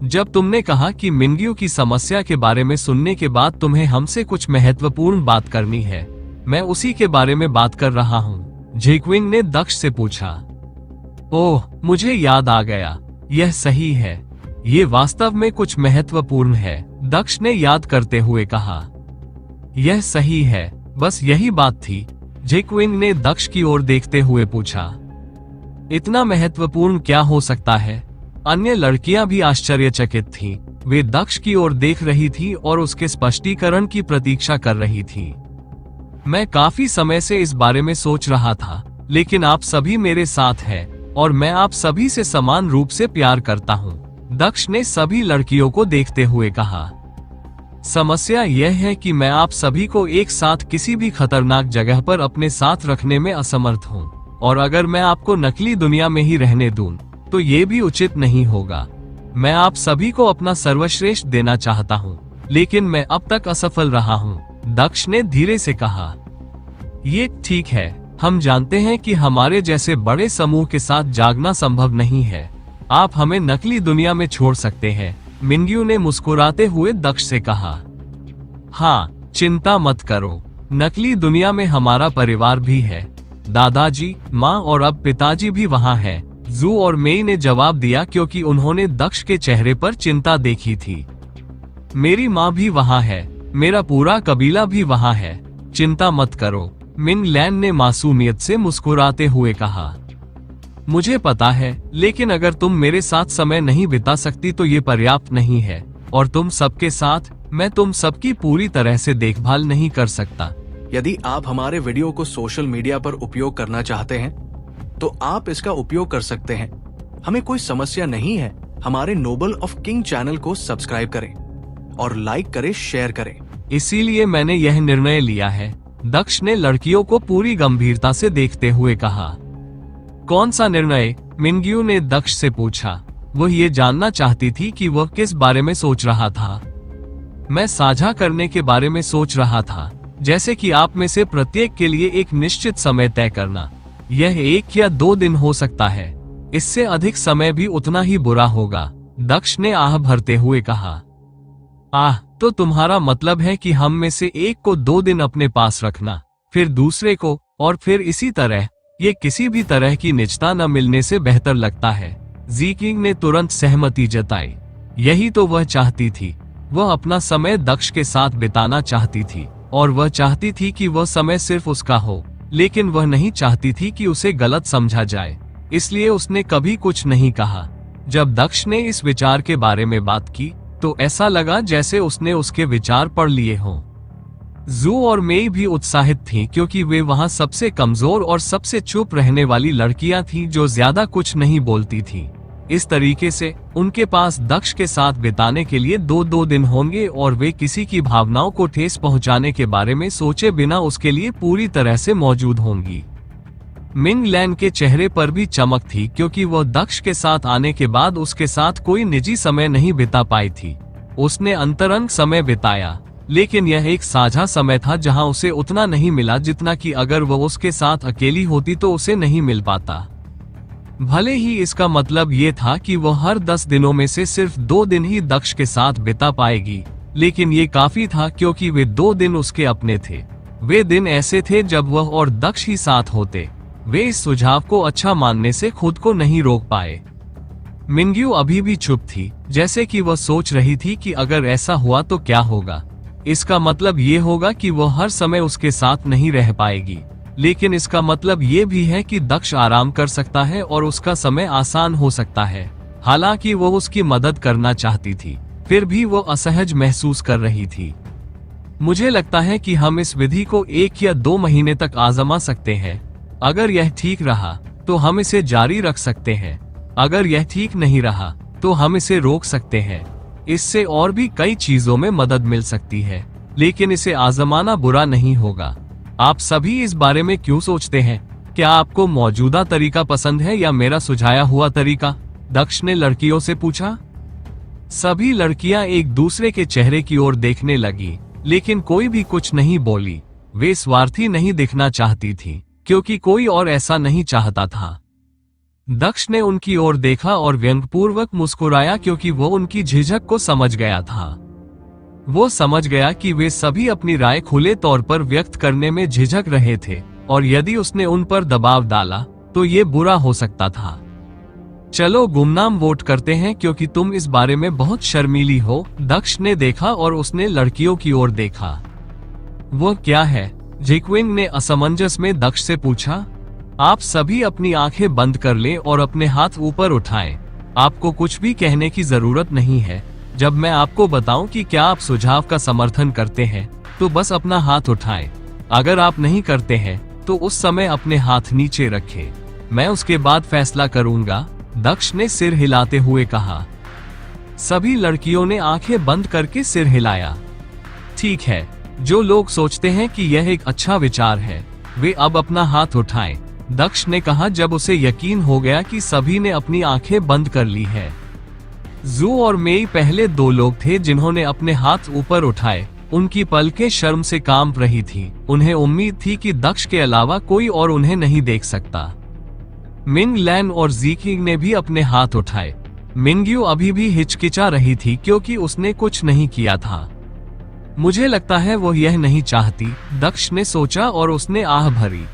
जब तुमने कहा कि मिंग्यू की समस्या के बारे में सुनने के बाद तुम्हें हमसे कुछ महत्वपूर्ण बात करनी है, मैं उसी के बारे में बात कर रहा हूँ, जीक्विंग ने दक्ष से पूछा। ओह, मुझे याद आ गया, यह सही है। ये वास्तव में कुछ महत्वपूर्ण है, दक्ष ने याद करते हुए कहा। यह सही है, बस यही बात थी, जीक्विंग ने दक्ष की ओर देखते हुए पूछा। इतना महत्वपूर्ण क्या हो सकता है? अन्य लड़कियां भी आश्चर्यचकित थीं। वे दक्ष की ओर देख रही थी और उसके स्पष्टीकरण की प्रतीक्षा कर रही थी। मैं काफी समय से इस बारे में सोच रहा था, लेकिन आप सभी मेरे साथ हैं और मैं आप सभी से समान रूप से प्यार करता हूँ, दक्ष ने सभी लड़कियों को देखते हुए कहा। समस्या यह है कि मैं आप सभी को एक साथ किसी भी खतरनाक जगह पर अपने साथ रखने में असमर्थ हूँ, और अगर मैं आपको नकली दुनिया में ही रहने दूं, तो ये भी उचित नहीं होगा। मैं आप सभी को अपना सर्वश्रेष्ठ देना चाहता हूँ, लेकिन मैं अब तक असफल रहा हूँ, दक्ष ने धीरे से कहा। ये ठीक है, हम जानते हैं कि हमारे जैसे बड़े समूह के साथ जागना संभव नहीं है। आप हमें नकली दुनिया में छोड़ सकते हैं, मिंग्यू ने मुस्कुराते हुए दक्ष से कहा। हाँ, चिंता मत करो, नकली दुनिया में हमारा परिवार भी है। दादाजी, माँ और अब पिताजी भी वहाँ हैं, जू और मेई ने जवाब दिया क्योंकि उन्होंने दक्ष के चेहरे पर चिंता देखी थी। मेरी माँ भी वहाँ है, मेरा पूरा कबीला भी वहाँ है, चिंता मत करो, मिंग लैन ने मासूमियत से मुस्कुराते हुए कहा। मुझे पता है, लेकिन अगर तुम मेरे साथ समय नहीं बिता सकती तो ये पर्याप्त नहीं है, और तुम सबके साथ मैं तुम सबकी पूरी तरह से देखभाल नहीं कर सकता। यदि आप हमारे वीडियो को सोशल मीडिया पर उपयोग करना चाहते हैं तो आप इसका उपयोग कर सकते हैं, हमें कोई समस्या नहीं है। हमारे नोबल ऑफ किंग चैनल को सब्सक्राइब करें और लाइक करें, शेयर करें। इसीलिए मैंने यह निर्णय लिया है, दक्ष ने लड़कियों को पूरी गंभीरता से देखते हुए कहा। कौन सा निर्णय? मिंग्यू ने दक्ष से पूछा। वह ये जानना चाहती थी कि वह किस बारे में सोच रहा था। मैं साझा करने के बारे में सोच रहा था, जैसे कि आप में से प्रत्येक के लिए एक निश्चित समय तय करना। यह 1 या 2 दिन हो सकता है, इससे अधिक समय भी उतना ही बुरा होगा, दक्ष ने आह भरते हुए कहा। आह, तो तुम्हारा मतलब है कि हम में से एक को 2 दिन अपने पास रखना, फिर दूसरे को, और फिर इसी तरह। ये किसी भी तरह की निजता न मिलने से बेहतर लगता है। जी किंग ने तुरंत सहमति जताई। यही तो वह चाहती थी। वह अपना समय दक्ष के साथ बिताना चाहती थी, और वह चाहती थी कि वह समय सिर्फ उसका हो, लेकिन वह नहीं चाहती थी कि उसे गलत समझा जाए, इसलिए उसने कभी कुछ नहीं कहा। जब दक्ष ने इस विचार के बारे में बात की, तो ऐसा लगा जैसे उसने उसके विचार पढ़ लिए हों। जू और मेई भी उत्साहित थीं, क्योंकि वे वहां सबसे कमजोर और सबसे चुप रहने वाली लड़कियां थीं जो ज्यादा कुछ नहीं बोलती थीं। इस तरीके से उनके पास दक्ष के साथ बिताने के लिए 2 दिन होंगे, और वे किसी की भावनाओं को ठेस पहुंचाने के बारे में सोचे बिना उसके लिए पूरी तरह से मौजूद होंगी। मिंग लैन के चेहरे पर भी चमक थी, क्योंकि वह दक्ष के साथ आने के बाद उसके साथ कोई निजी समय नहीं बिता पाई थी। उसने अंतरंग समय बिताया, लेकिन यह एक साझा समय था जहां उसे उतना नहीं मिला जितना कि अगर वह उसके साथ अकेली होती तो उसे नहीं मिल पाता। भले ही इसका मतलब ये था कि वह हर 10 दिनों में से सिर्फ 2 दिन ही दक्ष के साथ बिता पाएगी, लेकिन ये काफी था, क्योंकि वे 2 दिन उसके अपने थे। वे दिन ऐसे थे जब वह और दक्ष ही साथ होते। वे इस सुझाव को अच्छा मानने से खुद को नहीं रोक पाए। मिंग्यू अभी भी चुप थी, जैसे कि वह सोच रही थी कि अगर ऐसा हुआ तो क्या होगा। इसका मतलब ये होगा कि वह हर समय उसके साथ नहीं रह पाएगी, लेकिन इसका मतलब ये भी है कि दक्ष आराम कर सकता है और उसका समय आसान हो सकता है। हालांकि वह उसकी मदद करना चाहती थी, फिर भी वह असहज महसूस कर रही थी। मुझे लगता है कि हम इस विधि को 1 या 2 महीने तक आजमा सकते हैं। अगर यह ठीक रहा तो हम इसे जारी रख सकते हैं। अगर यह ठीक नहीं रहा तो हम इसे रोक सकते हैं। इससे और भी कई चीजों में मदद मिल सकती है, लेकिन इसे आजमाना बुरा नहीं होगा। आप सभी इस बारे में क्यों सोचते हैं? क्या आपको मौजूदा तरीका पसंद है या मेरा सुझाया हुआ तरीका? दक्ष ने लड़कियों से पूछा। सभी लड़कियां एक दूसरे के चेहरे की ओर देखने लगी, लेकिन कोई भी कुछ नहीं बोली। वे स्वार्थी नहीं दिखना चाहती थी, क्योंकि कोई और ऐसा नहीं चाहता था। दक्ष ने उनकी ओर देखा और व्यंग्यपूर्वक मुस्कुराया, क्योंकि वो उनकी झिझक को समझ गया था। वो समझ गया कि वे सभी अपनी राय खुले तौर पर व्यक्त करने में झिझक रहे थे, और यदि उसने उन पर दबाव डाला तो ये बुरा हो सकता था। चलो गुमनाम वोट करते हैं, क्योंकि तुम इस बारे में बहुत शर्मीली हो। दक्ष ने देखा और उसने लड़कियों की ओर देखा। वो क्या है? जिक्विंग ने असमंजस में दक्ष से पूछा। आप सभी अपनी आंखें बंद कर लें और अपने हाथ ऊपर उठाएं। आपको कुछ भी कहने की जरूरत नहीं है। जब मैं आपको बताऊं कि क्या आप सुझाव का समर्थन करते हैं, तो बस अपना हाथ उठाएं। अगर आप नहीं करते हैं तो उस समय अपने हाथ नीचे रखें। मैं उसके बाद फैसला करूंगा, दक्ष ने सिर हिलाते हुए कहा। सभी लड़कियों ने आंखें बंद करके सिर हिलाया। ठीक है, जो लोग सोचते हैं कि यह एक अच्छा विचार है, वे अब अपना हाथ उठाएं, दक्ष ने कहा जब उसे यकीन हो गया कि सभी ने अपनी आंखें बंद कर ली है। जू और मेई पहले 2 लोग थे जिन्होंने अपने हाथ ऊपर उठाए। उनकी पलकें शर्म से कांप रही थी। उन्हें उम्मीद थी कि दक्ष के अलावा कोई और उन्हें नहीं देख सकता। मिंग लैन और जीकिंग ने भी अपने हाथ उठाए। मिंग्यू अभी भी हिचकिचा रही थी, क्योंकि उसने कुछ नहीं किया था। मुझे लगता है वो यह नहीं चाहती, दक्ष ने सोचा, और उसने आह भरी।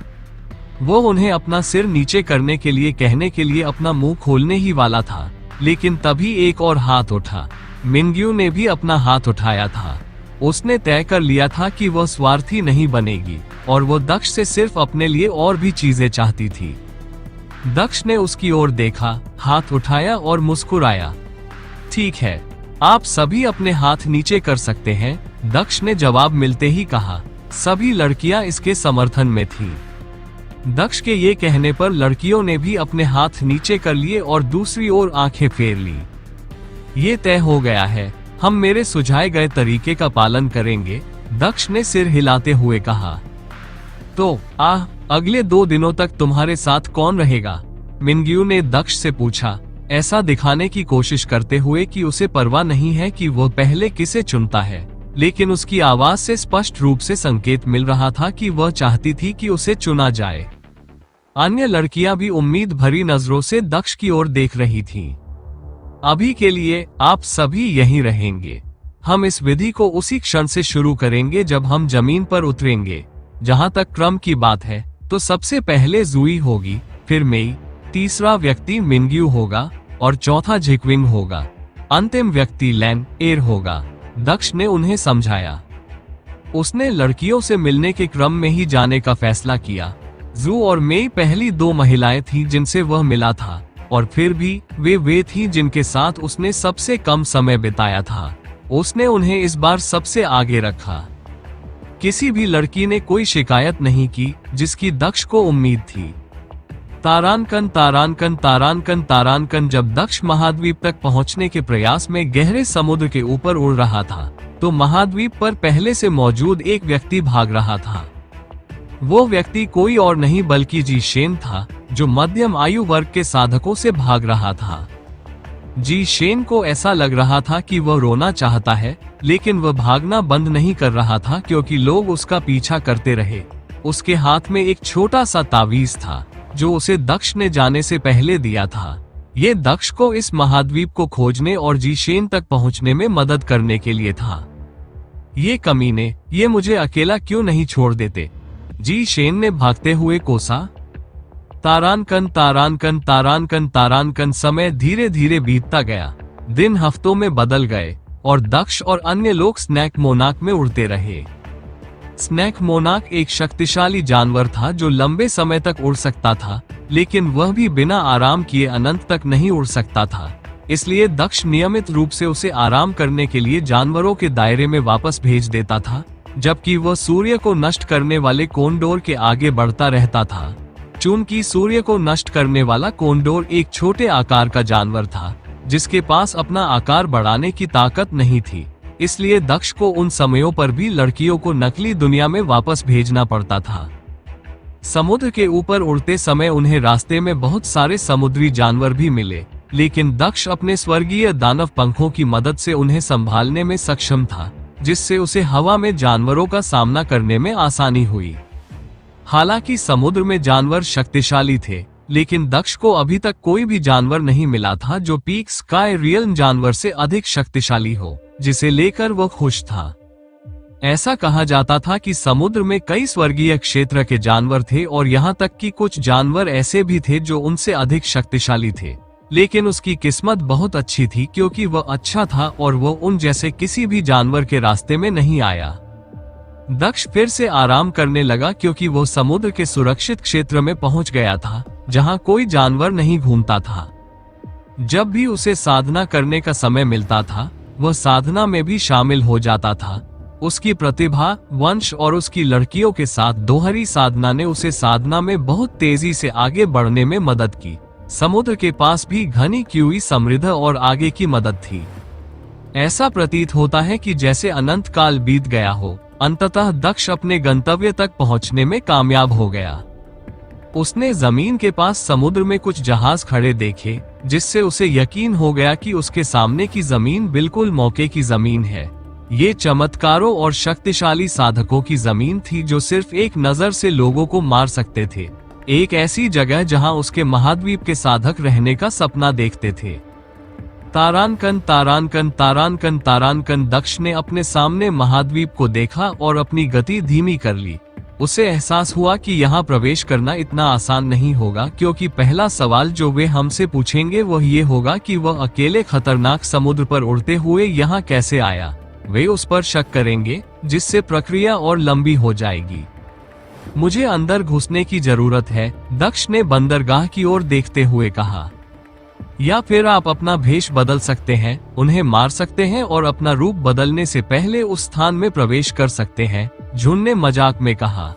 वो उन्हें अपना सिर नीचे करने के लिए कहने के लिए अपना मुंह खोलने ही वाला था, लेकिन तभी एक और हाथ उठा। मिंग्यू ने भी अपना हाथ उठाया था। उसने तय कर लिया था कि वह स्वार्थी नहीं बनेगी, और वो दक्ष से सिर्फ अपने लिए और भी चीजें चाहती थी। दक्ष ने उसकी ओर देखा, हाथ उठाया और मुस्कुराया। ठीक है, आप सभी अपने हाथ नीचे कर सकते हैं, दक्ष ने जवाब मिलते ही कहा। सभी लड़कियां इसके समर्थन में थीं। दक्ष के ये कहने पर लड़कियों ने भी अपने हाथ नीचे कर लिए और दूसरी ओर आंखें फेर ली। ये तय हो गया है, हम मेरे सुझाए गए तरीके का पालन करेंगे, दक्ष ने सिर हिलाते हुए कहा। तो अगले 2 दिनों तक तुम्हारे साथ कौन रहेगा? मिंग्यू ने दक्ष से पूछा, ऐसा दिखाने की कोशिश करते हुए कि उसे परवाह नहीं है कि वह पहले किसे चुनता है, लेकिन उसकी आवाज से स्पष्ट रूप से संकेत मिल रहा था कि वह चाहती थी कि उसे चुना जाए। अन्य लड़कियां भी उम्मीद भरी नजरों से दक्ष की ओर देख रही थीं। अभी के लिए आप सभी यहीं रहेंगे। हम इस विधि को उसी क्षण से शुरू करेंगे जब हम जमीन पर उतरेंगे। जहां तक क्रम की बात है तो सबसे पहले जुई होगी, फिर मेई, तीसरा व्यक्ति मिनग्यू होगा और चौथा झिकविंग होगा। अंतिम व्यक्ति लैन एर होगा। दक्ष ने उन्हें समझाया। उसने लड़कियों से मिलने के क्रम में ही जाने का फैसला किया। जू और मेई पहली दो महिलाएं थीं जिनसे वह मिला था, और फिर भी वे थीं जिनके साथ उसने सबसे कम समय बिताया था। उसने उन्हें इस बार सबसे आगे रखा। किसी भी लड़की ने कोई शिकायत नहीं की, जिसकी दक्ष को उम्मीद थी। तारांकन तारांकन तारांकन तारांकन। जब दक्ष महाद्वीप तक पहुंचने के प्रयास में गहरे समुद्र के ऊपर उड़ रहा था तो महाद्वीप पर पहले से मौजूद एक व्यक्ति भाग रहा था। वो व्यक्ति कोई और नहीं बल्कि जी शेन था, जो मध्यम आयु वर्ग के साधकों से भाग रहा था। जी शेन को ऐसा लग रहा था कि वह रोना चाहता है, लेकिन वह भागना बंद नहीं कर रहा था क्योंकि लोग उसका पीछा करते रहे। उसके हाथ में एक छोटा सा तावीज था जो उसे दक्ष ने जाने से पहले दिया था। ये दक्ष को इस महाद्वीप को खोजने और जी शेन तक पहुंचने में मदद करने के लिए था। ये कमीने, ये मुझे अकेला क्यों नहीं छोड़ देते? जी शेन ने भागते हुए कोसा। तारांकन तारांकन तारांकन तारांकन। समय धीरे धीरे बीतता गया। दिन हफ्तों में बदल गए और दक्ष और अन्य लोग स्नैक मोनाक में उड़ते रहे। स्नैक मोनाक एक शक्तिशाली जानवर था जो लंबे समय तक उड़ सकता था, लेकिन वह भी बिना आराम किए अनंत तक नहीं उड़ सकता था। इसलिए दक्ष नियमित रूप से उसे आराम करने के लिए जानवरों के दायरे में वापस भेज देता था, जबकि वह सूर्य को नष्ट करने वाले कोंडोर के आगे बढ़ता रहता था। चूंकि सूर्य को नष्ट करने वाला कोंडोर एक छोटे आकार का जानवर था, जिसके पास अपना आकार बढ़ाने की ताकत नहीं थी, इसलिए दक्ष को उन समयों पर भी लड़कियों को नकली दुनिया में वापस भेजना पड़ता था। समुद्र के ऊपर उड़ते समय उन्हें रास्ते में बहुत सारे समुद्री जानवर भी मिले, लेकिन दक्ष अपने स्वर्गीय दानव पंखों की मदद से उन्हें संभालने में सक्षम था, जिससे उसे हवा में जानवरों का सामना करने में आसानी हुई। हालांकि समुद्र में जानवर शक्तिशाली थे, लेकिन दक्ष को अभी तक कोई भी जानवर नहीं मिला था जो पीक स्काई रियल जानवर से अधिक शक्तिशाली हो, जिसे लेकर वह खुश था। ऐसा कहा जाता था कि समुद्र में कई स्वर्गीय क्षेत्र के जानवर थे और यहाँ तक कि कुछ जानवर ऐसे भी थे जो उनसे अधिक शक्तिशाली थे, लेकिन उसकी किस्मत बहुत अच्छी थी क्योंकि वह अच्छा था और वह उन जैसे किसी भी जानवर के रास्ते में नहीं आया। दक्ष फिर से आराम करने लगा क्योंकि वह समुद्र के सुरक्षित क्षेत्र में पहुंच गया था, जहां कोई जानवर नहीं घूमता था। जब भी उसे साधना करने का समय मिलता था, वह साधना में भी शामिल हो जाता था। उसकी प्रतिभा, वंश और उसकी लड़कियों के साथ दोहरी साधना ने उसे साधना में बहुत तेजी से आगे बढ़ने में मदद की। समुद्र के पास भी घनी की हुई समृद्ध और आगे की मदद थी। ऐसा प्रतीत होता है कि जैसे अनंत काल बीत गया हो। अंततः दक्ष अपने गंतव्य तक पहुंचने में कामयाब हो गया। उसने जमीन के पास समुद्र में कुछ जहाज खड़े देखे, जिससे उसे यकीन हो गया कि उसके सामने की जमीन बिल्कुल मौके की जमीन है। ये चमत्कारों और शक्तिशाली साधकों की जमीन थी जो सिर्फ एक नजर से लोगों को मार सकते थे। एक ऐसी जगह जहां उसके महाद्वीप के साधक रहने का सपना देखते थे। तारांकन तारांकन तारांकन तारांकन। दक्ष ने अपने सामने महाद्वीप को देखा और अपनी गति धीमी कर ली। उसे एहसास हुआ कि यहाँ प्रवेश करना इतना आसान नहीं होगा, क्योंकि पहला सवाल जो वे हमसे पूछेंगे वह ये होगा कि वह अकेले खतरनाक समुद्र पर उड़ते हुए यहाँ कैसे आया। वे उस पर शक करेंगे, जिससे प्रक्रिया और लंबी हो जाएगी। मुझे अंदर घुसने की जरूरत है, दक्ष ने बंदरगाह की ओर देखते हुए कहा। या फिर आप अपना भेष बदल सकते हैं, उन्हें मार सकते हैं और अपना रूप बदलने से पहले उस स्थान में प्रवेश कर सकते हैं, जुन ने मजाक में कहा।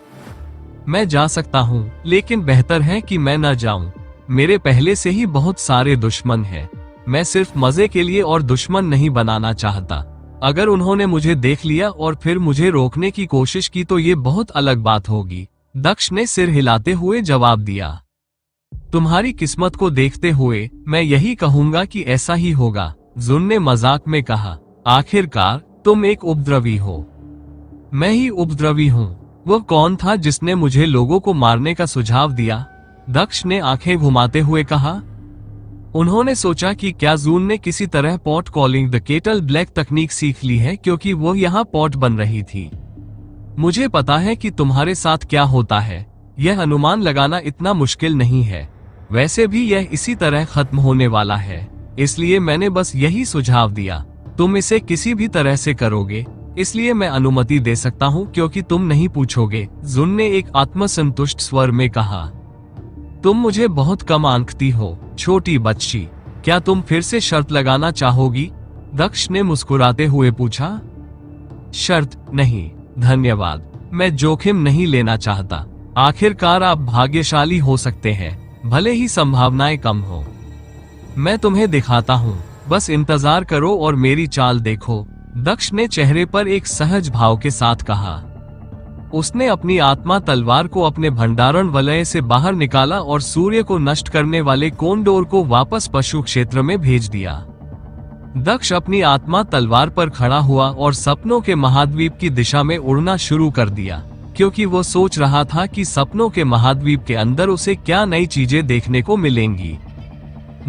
मैं जा सकता हूँ, लेकिन बेहतर है कि मैं न जाऊं। मेरे पहले से ही बहुत सारे दुश्मन हैं। मैं सिर्फ मजे के लिए और दुश्मन नहीं बनाना चाहता। अगर उन्होंने मुझे देख लिया और फिर मुझे रोकने की कोशिश की तो ये बहुत अलग बात होगी। दक्ष ने सिर हिलाते हुए जवाब दिया। तुम्हारी किस्मत को देखते हुए मैं यही कहूंगा कि ऐसा ही होगा, जुन ने मजाक में कहा। आखिरकार तुम एक उपद्रवी हो। मैं ही उपद्रवी हूँ। वह कौन था जिसने मुझे लोगों को मारने का सुझाव दिया? दक्ष ने आंखें घुमाते हुए कहा। उन्होंने सोचा कि क्या जून ने किसी तरह pot calling the kettle black तकनीक सीख ली है, क्योंकि वो यहाँ पॉट बन रही थी। मुझे पता है कि तुम्हारे साथ क्या होता है, यह अनुमान लगाना इतना मुश्किल नहीं है। वैसे भी यह इसी तरह खत्म होने वाला है, इसलिए मैंने बस यही सुझाव दिया। तुम इसे किसी भी तरह से करोगे, इसलिए मैं अनुमति दे सकता हूँ, क्योंकि तुम नहीं पूछोगे। जुन ने एक आत्मसंतुष्ट स्वर में कहा। तुम मुझे बहुत कम आंकती हो, छोटी बच्ची। क्या तुम फिर से शर्त लगाना चाहोगी? दक्ष ने मुस्कुराते हुए पूछा। शर्त नहीं, धन्यवाद। मैं जोखिम नहीं लेना चाहता। आखिरकार आप भाग्यशाली हो सकते हैं, भले ही संभावनाएं कम हो। मैं तुम्हें दिखाता हूँ, बस इंतजार करो और मेरी चाल देखो, दक्ष ने चेहरे पर एक सहज भाव के साथ कहा। उसने अपनी आत्मा तलवार को अपने भंडारण वलय से बाहर निकाला और सूर्य को नष्ट करने वाले कोंडोर को वापस पशु क्षेत्र में भेज दिया। दक्ष अपनी आत्मा तलवार पर खड़ा हुआ और सपनों के महाद्वीप की दिशा में उड़ना शुरू कर दिया, क्योंकि वो सोच रहा था कि सपनों के महाद्वीप के अंदर उसे क्या नई चीजें देखने को मिलेंगी।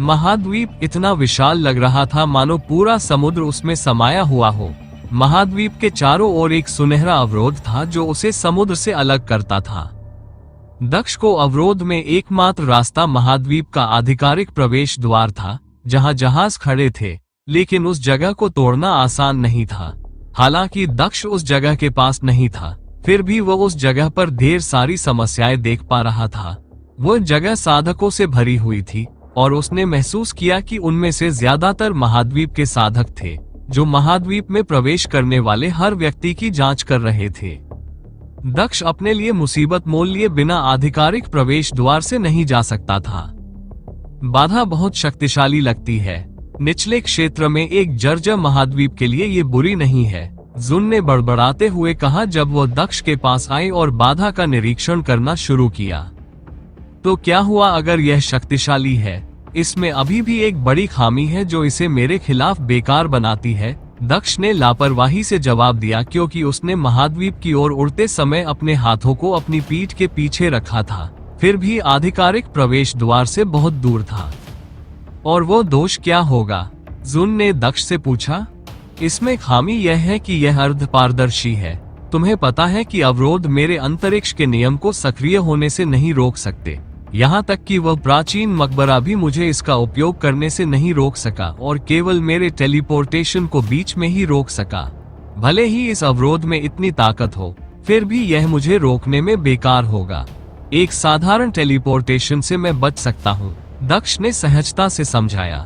महाद्वीप इतना विशाल लग रहा था मानो पूरा समुद्र उसमें समाया हुआ हो। महाद्वीप के चारों ओर एक सुनहरा अवरोध था जो उसे समुद्र से अलग करता था। दक्ष को अवरोध में एकमात्र रास्ता महाद्वीप का आधिकारिक प्रवेश द्वार था, जहां जहाज खड़े थे, लेकिन उस जगह को तोड़ना आसान नहीं था। हालांकि दक्ष उस जगह के पास नहीं था, फिर भी वो उस जगह पर ढेर सारी समस्याएं देख पा रहा था। वो जगह साधकों से भरी हुई थी और उसने महसूस किया कि उनमें से ज्यादातर महाद्वीप के साधक थे, जो महाद्वीप में प्रवेश करने वाले हर व्यक्ति की जांच कर रहे थे। दक्ष अपने लिए मुसीबत मोल लिए बिना आधिकारिक प्रवेश द्वार से नहीं जा सकता था। बाधा बहुत शक्तिशाली लगती है। निचले क्षेत्र में एक जर्जर महाद्वीप के लिए ये बुरी नहीं है, जुन ने बड़बड़ाते हुए कहा जब वो दक्ष के पास आए और बाधा का निरीक्षण करना शुरू किया। तो क्या हुआ अगर यह शक्तिशाली है? इसमें अभी भी एक बड़ी खामी है जो इसे मेरे खिलाफ बेकार बनाती है, दक्ष ने लापरवाही से जवाब दिया, क्योंकि उसने महाद्वीप की ओर उड़ते समय अपने हाथों को अपनी पीठ के पीछे रखा था, फिर भी आधिकारिक प्रवेश द्वार से बहुत दूर था। और वो दोष क्या होगा? जुन ने दक्ष से पूछा। इसमें खामी यह है कि यह अर्ध पारदर्शी है। तुम्हें पता है कि अवरोध मेरे अंतरिक्ष के नियम को सक्रिय होने से नहीं रोक सकते। यहाँ तक कि वह प्राचीन मकबरा भी मुझे इसका उपयोग करने से नहीं रोक सका और केवल मेरे टेलीपोर्टेशन को बीच में ही रोक सका। भले ही इस अवरोध में इतनी ताकत हो, फिर भी यह मुझे रोकने में बेकार होगा। एक साधारण टेलीपोर्टेशन से मैं बच सकता हूँ, दक्ष ने सहजता से समझाया।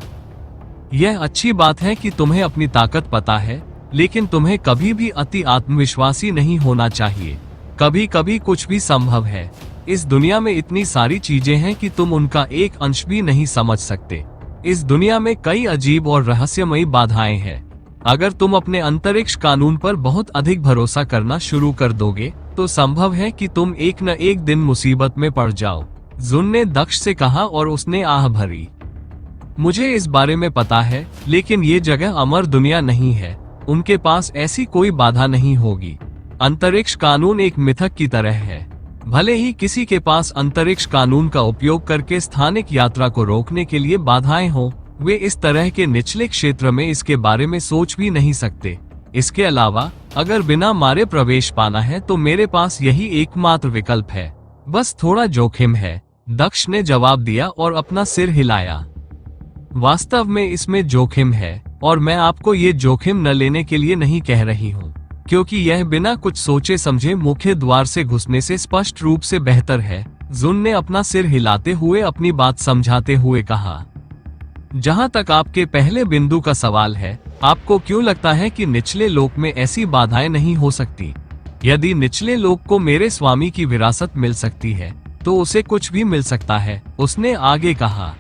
यह अच्छी बात है कि तुम्हें अपनी ताकत पता है, लेकिन तुम्हें कभी भी अति आत्मविश्वासी नहीं होना चाहिए। कभी कभी कुछ भी संभव है। इस दुनिया में इतनी सारी चीजें हैं कि तुम उनका एक अंश भी नहीं समझ सकते। इस दुनिया में कई अजीब और रहस्यमयी बाधाएं हैं। अगर तुम अपने अंतरिक्ष कानून पर बहुत अधिक भरोसा करना शुरू कर दोगे, तो संभव है कि तुम एक न एक दिन मुसीबत में पड़ जाओ, जुन ने दक्ष से कहा और उसने आह भरी। मुझे इस बारे में पता है, लेकिन ये जगह अमर दुनिया नहीं है। उनके पास ऐसी कोई बाधा नहीं होगी। अंतरिक्ष कानून एक मिथक की तरह है। भले ही किसी के पास अंतरिक्ष कानून का उपयोग करके स्थानिक यात्रा को रोकने के लिए बाधाएं हो, वे इस तरह के निचले क्षेत्र में इसके बारे में सोच भी नहीं सकते। इसके अलावा अगर बिना मारे प्रवेश पाना है तो मेरे पास यही एकमात्र विकल्प है। बस थोड़ा जोखिम है, दक्ष ने जवाब दिया और अपना सिर हिलाया। वास्तव में इसमें जोखिम है, और मैं आपको ये जोखिम न लेने के लिए नहीं कह रही हूँ, क्योंकि यह बिना कुछ सोचे समझे मुख्य द्वार से घुसने से स्पष्ट रूप से बेहतर है, जुन ने अपना सिर हिलाते हुए अपनी बात समझाते हुए कहा। जहाँ तक आपके पहले बिंदु का सवाल है, आपको क्यों लगता है कि निचले लोक में ऐसी बाधाएं नहीं हो सकती? यदि निचले लोक को मेरे स्वामी की विरासत मिल सकती है, तो उसे कुछ भी मिल सकता है, उसने आगे कहा।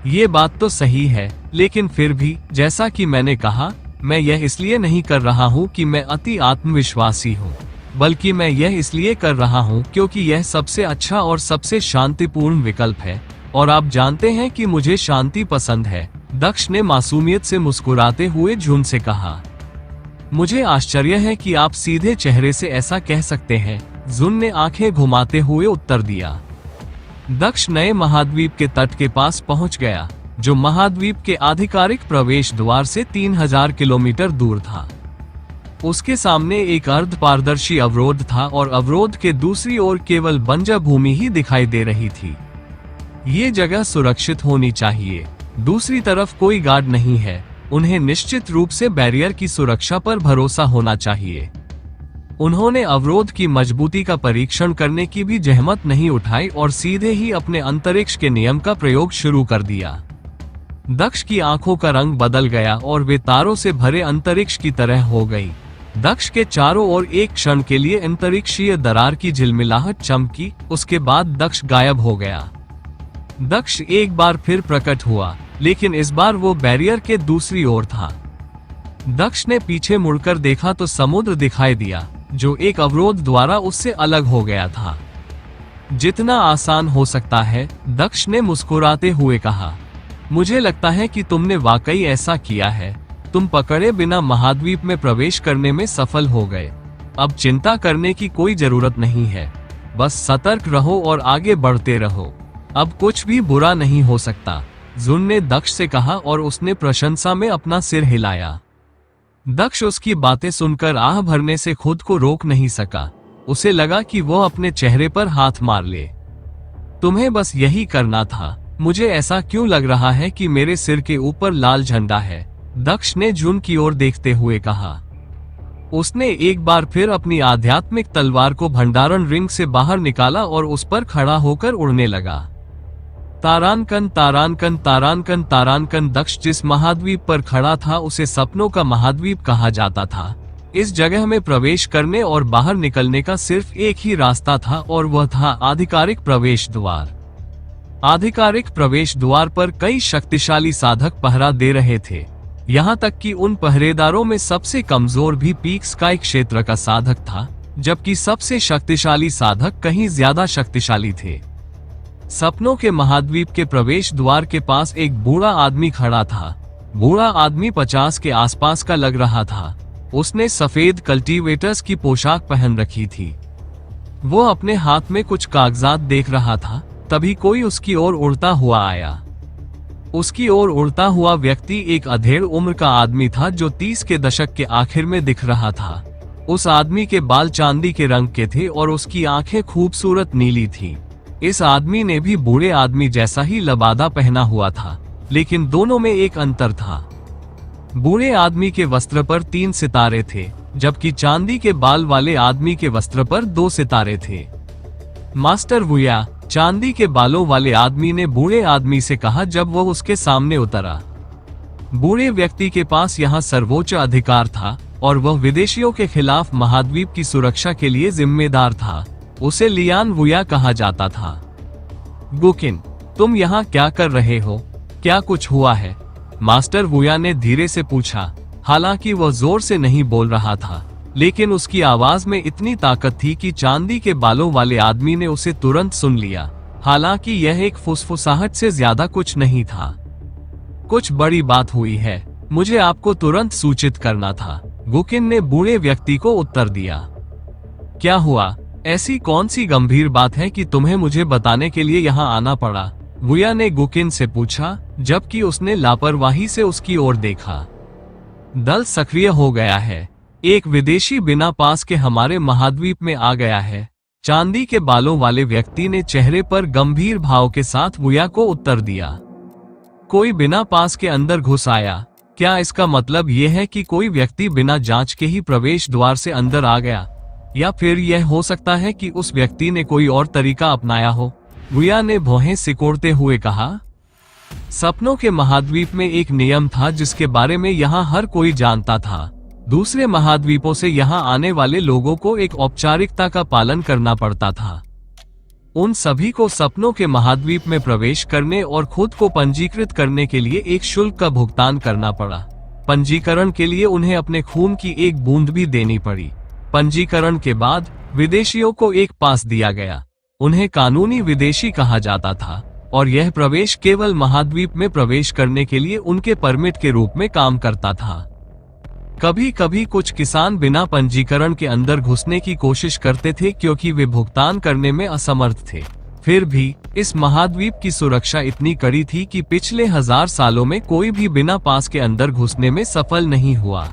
ये बात तो सही है, लेकिन फिर भी जैसा कि मैंने कहा, मैं यह इसलिए नहीं कर रहा हूँ कि मैं अति आत्मविश्वासी हूँ, बल्कि मैं यह इसलिए कर रहा हूँ क्योंकि यह सबसे अच्छा और सबसे शांतिपूर्ण विकल्प है, और आप जानते हैं कि मुझे शांति पसंद है, दक्ष ने मासूमियत से मुस्कुराते हुए जुन से कहा। मुझे आश्चर्य है कि आप सीधे चेहरे से ऐसा कह सकते हैं, जुन ने आंखें घुमाते हुए उत्तर दिया। दक्ष नए महाद्वीप के तट के पास पहुंच गया, जो महाद्वीप के आधिकारिक प्रवेश द्वार से 3000 किलोमीटर दूर था। उसके सामने एक अर्ध पारदर्शी अवरोध था और अवरोध के दूसरी ओर केवल बंजर भूमि ही दिखाई दे रही थी। ये जगह सुरक्षित होनी चाहिए। दूसरी तरफ कोई गार्ड नहीं है। उन्हें निश्चित रूप से बैरियर की सुरक्षा पर भरोसा होना चाहिए। उन्होंने अवरोध की मजबूती का परीक्षण करने की भी जहमत नहीं उठाई और सीधे ही अपने अंतरिक्ष के नियम का प्रयोग शुरू कर दिया। दक्ष की आंखों का रंग बदल गया और वे तारों से भरे अंतरिक्ष की तरह हो गई। दक्ष के चारों ओर एक क्षण के लिए अंतरिक्षीय दरार की झिलमिलाहट चमकी, उसके बाद दक्ष गायब हो गया। दक्ष एक बार फिर प्रकट हुआ, लेकिन इस बार वो बैरियर के दूसरी ओर था। दक्ष ने पीछे मुड़कर देखा तो समुद्र दिखाई दिया, जो एक अवरोध द्वारा उससे अलग हो गया था। जितना आसान हो सकता है, दक्ष ने मुस्कुराते हुए कहा। मुझे लगता है कि तुमने वाकई ऐसा किया है। तुम पकड़े बिना महाद्वीप में प्रवेश करने में सफल हो गए। अब चिंता करने की कोई जरूरत नहीं है। बस सतर्क रहो और आगे बढ़ते रहो। अब कुछ भी बुरा नहीं हो सकता, जुन ने दक्ष से कहा और उसने प्रशंसा में अपना सिर हिलाया। दक्ष उसकी बातें सुनकर आह भरने से खुद को रोक नहीं सका। उसे लगा कि वह अपने चेहरे पर हाथ मार ले। तुम्हें बस यही करना था। मुझे ऐसा क्यों लग रहा है कि मेरे सिर के ऊपर लाल झंडा है, दक्ष ने जुन की ओर देखते हुए कहा। उसने एक बार फिर अपनी आध्यात्मिक तलवार को भंडारण रिंग से बाहर निकाला और उस पर खड़ा होकर उड़ने लगा। तारानकन तारानकन तारानकन तारानकन। दक्ष जिस महाद्वीप पर खड़ा था उसे सपनों का महाद्वीप कहा जाता था। इस जगह में प्रवेश करने और बाहर निकलने का सिर्फ एक ही रास्ता था और वह था आधिकारिक प्रवेश द्वार। आधिकारिक प्रवेश द्वार पर कई शक्तिशाली साधक पहरा दे रहे थे। यहाँ तक कि उन पहरेदारों में सबसे कमजोर भी पीक स्काई क्षेत्र का साधक था, जबकि सबसे शक्तिशाली साधक कहीं ज्यादा शक्तिशाली थे। सपनों के महाद्वीप के प्रवेश द्वार के पास एक बूढ़ा आदमी खड़ा था। बूढ़ा आदमी 50 के आसपास का लग रहा था। उसने सफेद कल्टीवेटर्स की पोशाक पहन रखी थी। वो अपने हाथ में कुछ कागजात देख रहा था, तभी कोई उसकी ओर उड़ता हुआ आया। उसकी ओर उड़ता हुआ व्यक्ति एक अधेड़ उम्र का आदमी था जो 30 के दशक के आखिर में दिख रहा था। उस आदमी के बाल चांदी के रंग के थे और उसकी आंखें खूबसूरत नीली थीं। इस आदमी ने भी बूढ़े आदमी जैसा ही लबादा पहना हुआ था, लेकिन दोनों में एक अंतर था। बूढ़े आदमी के वस्त्र पर 3 सितारे थे, जबकि चांदी के बाल वाले आदमी के वस्त्र पर 2 सितारे थे। मास्टर वुया, चांदी के बालों वाले आदमी ने बूढ़े आदमी से कहा जब वह उसके सामने उतरा। बूढ़े व्यक्ति के पास यहाँ सर्वोच्च अधिकार था और वह विदेशियों के खिलाफ महाद्वीप की सुरक्षा के लिए जिम्मेदार था। उसे लियान वुया कहा जाता था। गुकिन, तुम यहाँ क्या कर रहे हो? क्या कुछ हुआ है? मास्टर वुया ने धीरे से पूछा। हालांकि वह जोर से नहीं बोल रहा था, लेकिन उसकी आवाज में इतनी ताकत थी कि चांदी के बालों वाले आदमी ने उसे तुरंत सुन लिया। हालांकि यह एक फुसफुसाहट से ज्यादा कुछ नहीं था। कुछ बड़ी बात हुई है, मुझे आपको तुरंत सूचित करना था, गुकिन ने बूढ़े व्यक्ति को उत्तर दिया। क्या हुआ? ऐसी कौन सी गंभीर बात है कि तुम्हें मुझे बताने के लिए यहाँ आना पड़ा? वुया ने गुकिन से पूछा, जबकि उसने लापरवाही से उसकी ओर देखा। दल सक्रिय हो गया है। एक विदेशी बिना पास के हमारे महाद्वीप में आ गया है, चांदी के बालों वाले व्यक्ति ने चेहरे पर गंभीर भाव के साथ वुया को उत्तर दिया। कोई बिना पास के अंदर घुस आया? क्या इसका मतलब यह है कि कोई व्यक्ति बिना जांच के ही प्रवेश द्वार से अंदर आ गया? या फिर यह हो सकता है कि उस व्यक्ति ने कोई और तरीका अपनाया हो? वुया ने भौहें सिकोड़ते हुए कहा। सपनों के महाद्वीप में एक नियम था जिसके बारे में यहाँ हर कोई जानता था। दूसरे महाद्वीपों से यहाँ आने वाले लोगों को एक औपचारिकता का पालन करना पड़ता था। उन सभी को सपनों के महाद्वीप में प्रवेश करने और खुद को पंजीकृत करने के लिए एक शुल्क का भुगतान करना पड़ा। पंजीकरण के लिए उन्हें अपने खून की एक बूंद भी देनी पड़ी। पंजीकरण के बाद विदेशियों को एक पास दिया गया। उन्हें कानूनी विदेशी कहा जाता था और यह प्रवेश केवल महाद्वीप में प्रवेश करने के लिए उनके परमिट के रूप में काम करता था। कभी कभी कुछ किसान बिना पंजीकरण के अंदर घुसने की कोशिश करते थे क्योंकि वे भुगतान करने में असमर्थ थे। फिर भी इस महाद्वीप की सुरक्षा इतनी कड़ी थी कि पिछले 1000 सालों में कोई भी बिना पास के अंदर घुसने में सफल नहीं हुआ।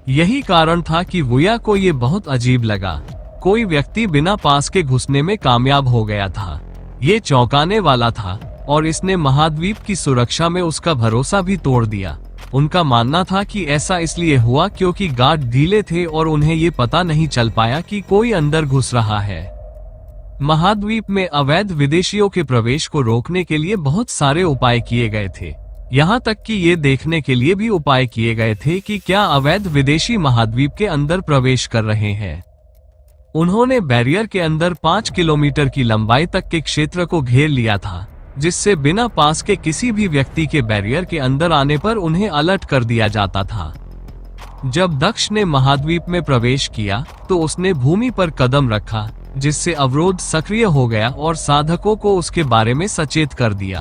यही कारण था कि वुया को ये बहुत अजीब लगा। कोई व्यक्ति बिना पास के घुसने में कामयाब हो गया था। ये चौंकाने वाला था और इसने महाद्वीप की सुरक्षा में उसका भरोसा भी तोड़ दिया। उनका मानना था कि ऐसा इसलिए हुआ क्योंकि गार्ड ढीले थे और उन्हें ये पता नहीं चल पाया कि कोई अंदर घुस रहा है। महाद्वीप में अवैध विदेशियों के प्रवेश को रोकने के लिए बहुत सारे उपाय किए गए थे। यहाँ तक कि ये देखने के लिए भी उपाय किए गए थे कि क्या अवैध विदेशी महाद्वीप के अंदर प्रवेश कर रहे हैं। उन्होंने बैरियर के अंदर 5 किलोमीटर की लंबाई तक के क्षेत्र को घेर लिया था, जिससे बिना पास के किसी भी व्यक्ति के बैरियर के अंदर आने पर उन्हें अलर्ट कर दिया जाता था। जब दक्ष ने महाद्वीप में प्रवेश किया तो उसने भूमि पर कदम रखा, जिससे अवरोध सक्रिय हो गया और साधकों को उसके बारे में सचेत कर दिया।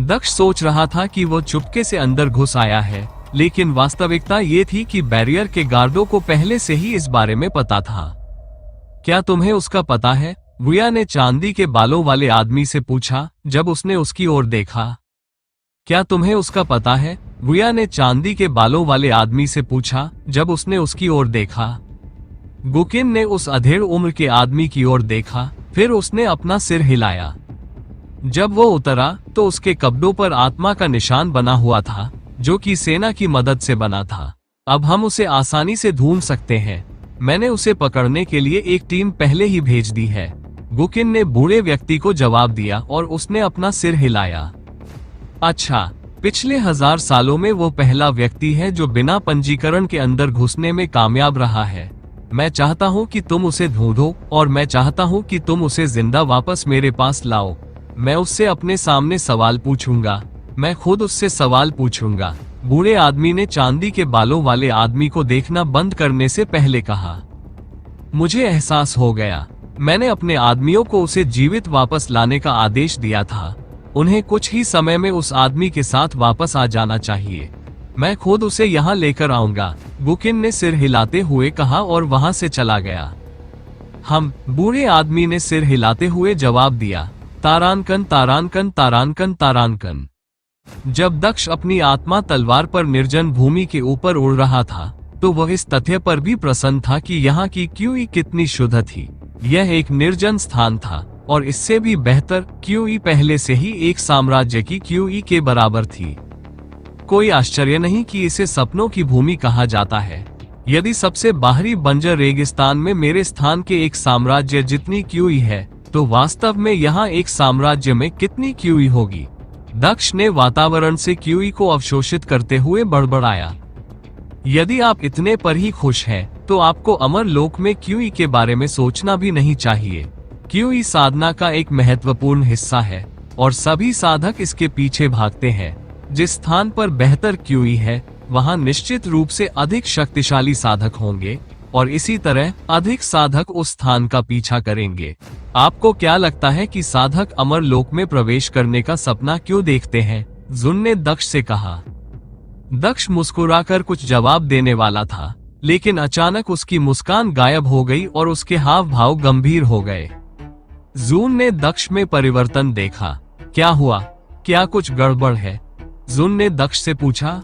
दक्ष सोच रहा था कि वो चुपके से अंदर घुस आया है, लेकिन वास्तविकता ये थी कि बैरियर के गार्डों को पहले से ही इस बारे में पता था। क्या तुम्हें उसका पता है? वुया ने चांदी के बालों वाले आदमी से पूछा जब उसने उसकी ओर देखा। क्या तुम्हें उसका पता है? वुया ने चांदी के बालों वाले आदमी से पूछा जब उसने उसकी ओर देखा। गुकिन ने उस अधेड़ उम्र के आदमी की ओर देखा, फिर उसने अपना सिर हिलाया। जब वो उतरा तो उसके कपड़ों पर आत्मा का निशान बना हुआ था, जो कि सेना की मदद से बना था। अब हम उसे आसानी से ढूंढ सकते हैं। मैंने उसे पकड़ने के लिए एक टीम पहले ही भेज दी है। गुकिन ने बूढ़े व्यक्ति को जवाब दिया और उसने अपना सिर हिलाया। अच्छा, पिछले 1000 सालों में वो पहला व्यक्ति है जो बिना पंजीकरण के अंदर घुसने में कामयाब रहा है। मैं चाहता हूँ कि तुम उसे ढूंढो और मैं चाहता हूँ कि तुम उसे जिंदा वापस मेरे पास लाओ। मैं उससे अपने सामने सवाल पूछूंगा। मैं खुद उससे सवाल पूछूंगा। बूढ़े आदमी ने चांदी के बालों वाले आदमी को देखना बंद करने से पहले कहा। मुझे एहसास हो गया। मैंने अपने आदमियों को उसे जीवित वापस लाने का आदेश दिया था। उन्हें कुछ ही समय में उस आदमी के साथ वापस आ जाना चाहिए। मैं खुद उसे यहाँ लेकर आऊंगा, गुकिन ने सिर हिलाते हुए कहा और वहां से चला गया। हम, बूढ़े आदमी ने सिर हिलाते हुए जवाब दिया। तारानकन तारानकन तारानकन तारानकन। जब दक्ष अपनी आत्मा तलवार पर निर्जन भूमि के ऊपर उड़ रहा था तो वह इस तथ्य पर भी प्रसन्न था कि यहाँ की क्यूई कितनी शुद्ध थी। यह एक निर्जन स्थान था और इससे भी बेहतर, क्यूई पहले से ही एक साम्राज्य की क्यूई के बराबर थी। कोई आश्चर्य नहीं कि इसे सपनों की भूमि कहा जाता है। यदि सबसे बाहरी बंजर रेगिस्तान में मेरे स्थान के एक साम्राज्य जितनी क्यूई है, तो वास्तव में यहाँ एक साम्राज्य में कितनी क्यूई होगी। दक्ष ने वातावरण से क्यूई को अवशोषित करते हुए बड़बड़ाया। यदि आप इतने पर ही खुश हैं, तो आपको अमर लोक में क्यूई के बारे में सोचना भी नहीं चाहिए। क्यूई साधना का एक महत्वपूर्ण हिस्सा है और सभी साधक इसके पीछे भागते हैं। जिस स्थान पर बेहतर क्यूई है, वहां निश्चित रूप से अधिक शक्तिशाली साधक होंगे और इसी तरह अधिक साधक उस स्थान का पीछा करेंगे। आपको क्या लगता है कि साधक अमर लोक में प्रवेश करने का सपना क्यों देखते हैं? जुन ने दक्ष से कहा। दक्ष मुस्कुराकर कुछ जवाब देने वाला था, लेकिन अचानक उसकी मुस्कान गायब हो गई और उसके हाव भाव गंभीर हो गए। जून ने दक्ष में परिवर्तन देखा। क्या हुआ? क्या कुछ गड़बड़ है? जुन ने दक्ष से पूछा।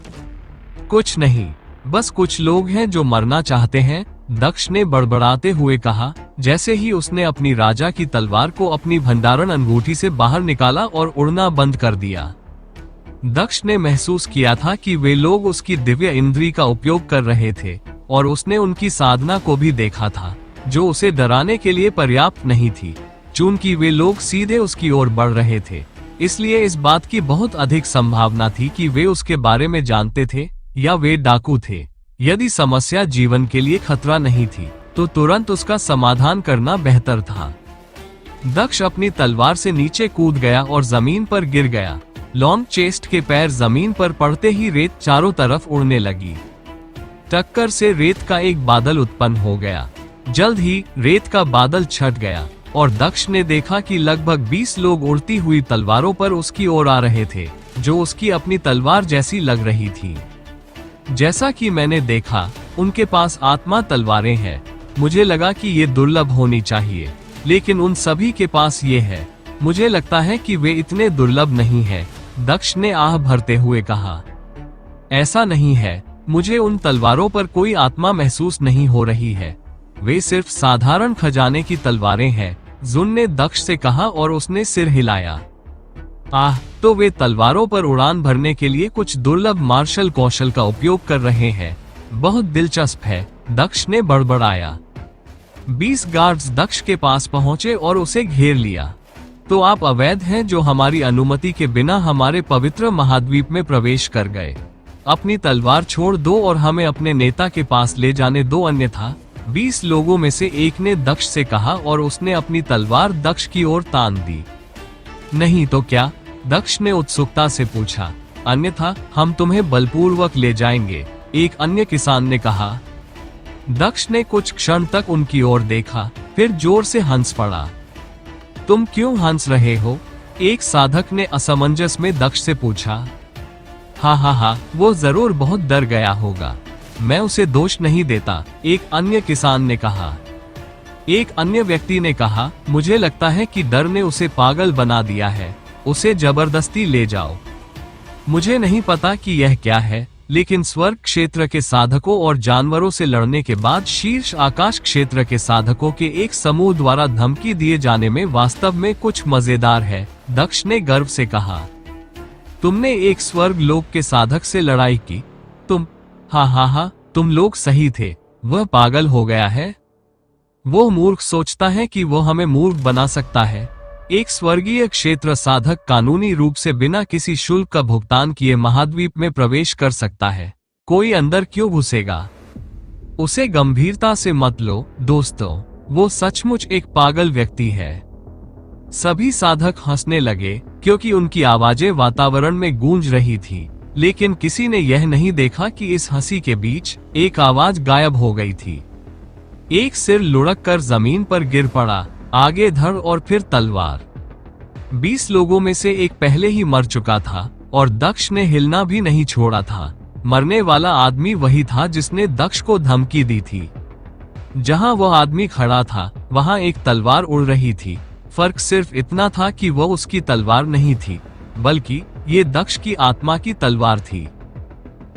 कुछ नहीं, बस कुछ लोग हैं जो मरना चाहते हैं, दक्ष ने बड़बड़ाते हुए कहा, जैसे ही उसने अपनी राजा की तलवार को अपनी भंडारण अंगूठी से बाहर निकाला और उड़ना बंद कर दिया। दक्ष ने महसूस किया था कि वे लोग उसकी दिव्य इंद्री का उपयोग कर रहे थे और उसने उनकी साधना को भी देखा था, जो उसे डराने के लिए पर्याप्त नहीं थी। चूंकि वे लोग सीधे उसकी ओर बढ़ रहे थे, इसलिए इस बात की बहुत अधिक संभावना थी कि वे उसके बारे में जानते थे या वे डाकू थे। यदि समस्या जीवन के लिए खतरा नहीं थी, तो तुरंत उसका समाधान करना बेहतर था। दक्ष अपनी तलवार से नीचे कूद गया और जमीन पर गिर गया। लॉन्ग चेस्ट के पैर जमीन पर पड़ते ही रेत चारों तरफ उड़ने लगी। टक्कर से रेत का एक बादल उत्पन्न हो गया। जल्द ही रेत का बादल छट गया और दक्ष ने देखा कि लगभग 20 लोग उड़ती हुई तलवारों पर उसकी ओर आ रहे थे, जो उसकी अपनी तलवार जैसी लग रही थी। जैसा कि मैंने देखा, उनके पास आत्मा तलवारें हैं। मुझे लगा कि ये दुर्लभ होनी चाहिए। लेकिन उन सभी के पास ये है। मुझे लगता है कि वे इतने दुर्लभ नहीं है, दक्ष ने आह भरते हुए कहा। ऐसा नहीं है, मुझे उन तलवारों पर कोई आत्मा महसूस नहीं हो रही है, वे सिर्फ साधारण खजाने की तलवारें हैं, जुन ने दक्ष से कहा और उसने सिर हिलाया। आह, तो वे तलवारों पर उड़ान भरने के लिए कुछ दुर्लभ मार्शल कौशल का उपयोग कर रहे हैं, बहुत दिलचस्प है, दक्ष ने बड़बड़ाया। 20 गार्ड्स दक्ष के पास पहुंचे और उसे घेर लिया। तो आप अवैध हैं जो हमारी अनुमति के बिना हमारे पवित्र महाद्वीप में प्रवेश कर गए। अपनी तलवार छोड़ दो और हमें अपने नेता के पास ले जाने दो, अन्यथा 20 लोगों में से एक ने दक्ष से कहा और उसने अपनी तलवार दक्ष की ओर तान दी। नहीं तो क्या? दक्ष ने उत्सुकता से पूछा। अन्यथा हम तुम्हें बलपूर्वक ले जाएंगे, एक अन्य किसान ने कहा। दक्ष ने कुछ क्षण तक उनकी ओर देखा, फिर जोर से हंस पड़ा। तुम क्यों हंस रहे हो? एक साधक ने असमंजस में दक्ष से पूछा। हा, वो जरूर बहुत डर गया होगा, मैं उसे दोष नहीं देता, एक अन्य किसान ने कहा। एक अन्य व्यक्ति ने कहा, मुझे लगता है कि डर ने उसे पागल बना दिया है, उसे जबरदस्ती ले जाओ। मुझे नहीं पता कि यह क्या है, लेकिन स्वर्ग क्षेत्र के साधकों और जानवरों से लड़ने के बाद शीर्ष आकाश क्षेत्र के साधकों के एक समूह द्वारा धमकी दिए जाने में वास्तव में कुछ मजेदार है, दक्ष ने गर्व से कहा। तुमने एक स्वर्ग लोक के साधक से लड़ाई की? तुम? हा, तुम लोग सही थे, वह पागल हो गया है। वो मूर्ख सोचता है कि वो हमें मूर्ख बना सकता है। एक स्वर्गीय क्षेत्र साधक कानूनी रूप से बिना किसी शुल्क का भुगतान किए महाद्वीप में प्रवेश कर सकता है, कोई अंदर क्यों घुसेगा? उसे गंभीरता से मत लो दोस्तों, वो सचमुच एक पागल व्यक्ति है। सभी साधक हंसने लगे क्योंकि उनकी आवाजें वातावरण में गूंज रही थी, लेकिन किसी ने यह नहीं देखा कि इस हंसी के बीच एक आवाज गायब हो गई थी। एक सिर लुढ़क कर जमीन पर गिर पड़ा, आगे धड़ और फिर तलवार। 20 लोगों में से एक पहले ही मर चुका था और दक्ष ने हिलना भी नहीं छोड़ा था। मरने वाला आदमी वही था जिसने दक्ष को धमकी दी थी। जहां वह आदमी खड़ा था वहां एक तलवार उड़ रही थी। फर्क सिर्फ इतना था कि वह उसकी तलवार नहीं थी, बल्कि ये दक्ष की आत्मा की तलवार थी।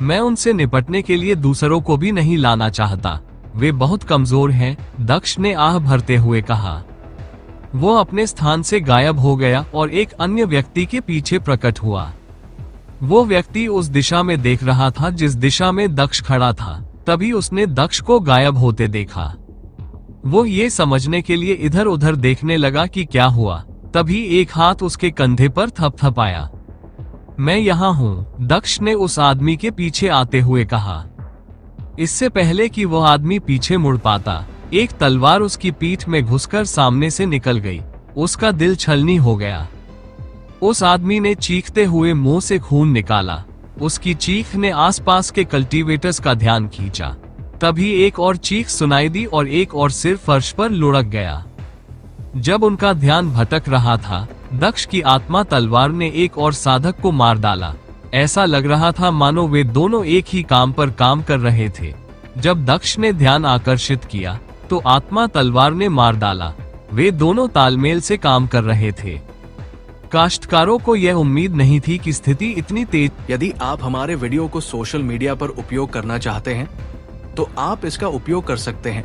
मैं उनसे निपटने के लिए दूसरों को भी नहीं लाना चाहता, वे बहुत कमजोर हैं, दक्ष ने आह भरते हुए कहा। वो अपने स्थान से गायब हो गया और एक अन्य व्यक्ति के पीछे प्रकट हुआ। वो व्यक्ति उस दिशा में देख रहा था जिस दिशा में दक्ष खड़ा था। तभी उसने दक्ष को गायब होते देखा। वो ये समझने के लिए इधर उधर देखने लगा कि क्या हुआ। तभी एक हाथ उसके कंधे पर थपथपाया। मैं यहाँ हूँ, दक्ष ने उस आदमी के पीछे आते हुए कहा। इससे पहले कि वह आदमी पीछे मुड़ पाता, एक तलवार उसकी पीठ में घुसकर सामने से निकल गई। उसका दिल छलनी हो गया। उस आदमी ने चीखते हुए मुंह से खून निकाला। उसकी चीख ने आसपास के कल्टीवेटर्स का ध्यान खींचा। तभी एक और चीख सुनाई दी और एक और सिर फर्श पर लुढ़क गया। जब उनका ध्यान भटक रहा था, दक्ष की आत्मा तलवार ने एक और साधक को मार डाला। ऐसा लग रहा था मानो वे दोनों एक ही काम पर काम कर रहे थे। जब दक्ष ने ध्यान आकर्षित किया तो आत्मा तलवार ने मार डाला। वे दोनों तालमेल से काम कर रहे थे। काश्तकारों को यह उम्मीद नहीं थी कि स्थिति इतनी तेज। यदि आप हमारे वीडियो को सोशल मीडिया पर उपयोग करना चाहते हैं तो आप इसका उपयोग कर सकते हैं,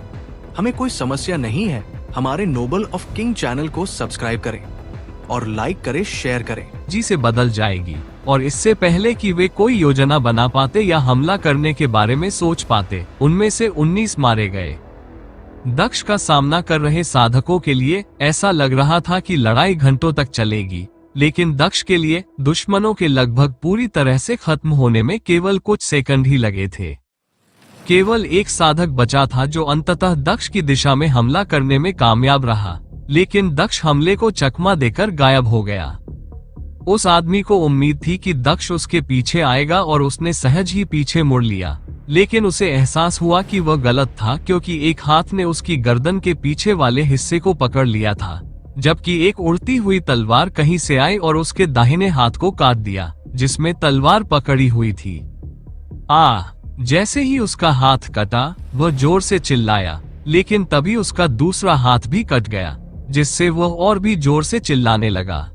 हमें कोई समस्या नहीं है। हमारे नोबल ऑफ किंग चैनल को सब्सक्राइब करें और लाइक करें, शेयर करें। जी से बदल जाएगी और इससे पहले कि वे कोई योजना बना पाते या हमला करने के बारे में सोच पाते, उनमें से 19 मारे गए। दक्ष का सामना कर रहे साधकों के लिए ऐसा लग रहा था कि लड़ाई घंटों तक चलेगी, लेकिन दक्ष के लिए दुश्मनों के लगभग पूरी तरह से खत्म होने में केवल कुछ सेकंड ही लगे थे। केवल एक साधक बचा था जो अंततः दक्ष की दिशा में हमला करने में कामयाब रहा, लेकिन दक्ष हमले को चकमा देकर गायब हो गया। उस आदमी को उम्मीद थी कि दक्ष उसके पीछे आएगा और उसने सहज ही पीछे मुड़ लिया, लेकिन उसे एहसास हुआ कि वह गलत था, क्योंकि एक हाथ ने उसकी गर्दन के पीछे वाले हिस्से को पकड़ लिया था, जबकि एक उड़ती हुई तलवार कहीं से आई और उसके दाहिने हाथ को काट दिया जिसमें तलवार पकड़ी हुई थी। जैसे ही उसका हाथ कटा, वह जोर से चिल्लाया, लेकिन तभी उसका दूसरा हाथ भी कट गया, जिससे वह और भी जोर से चिल्लाने लगा।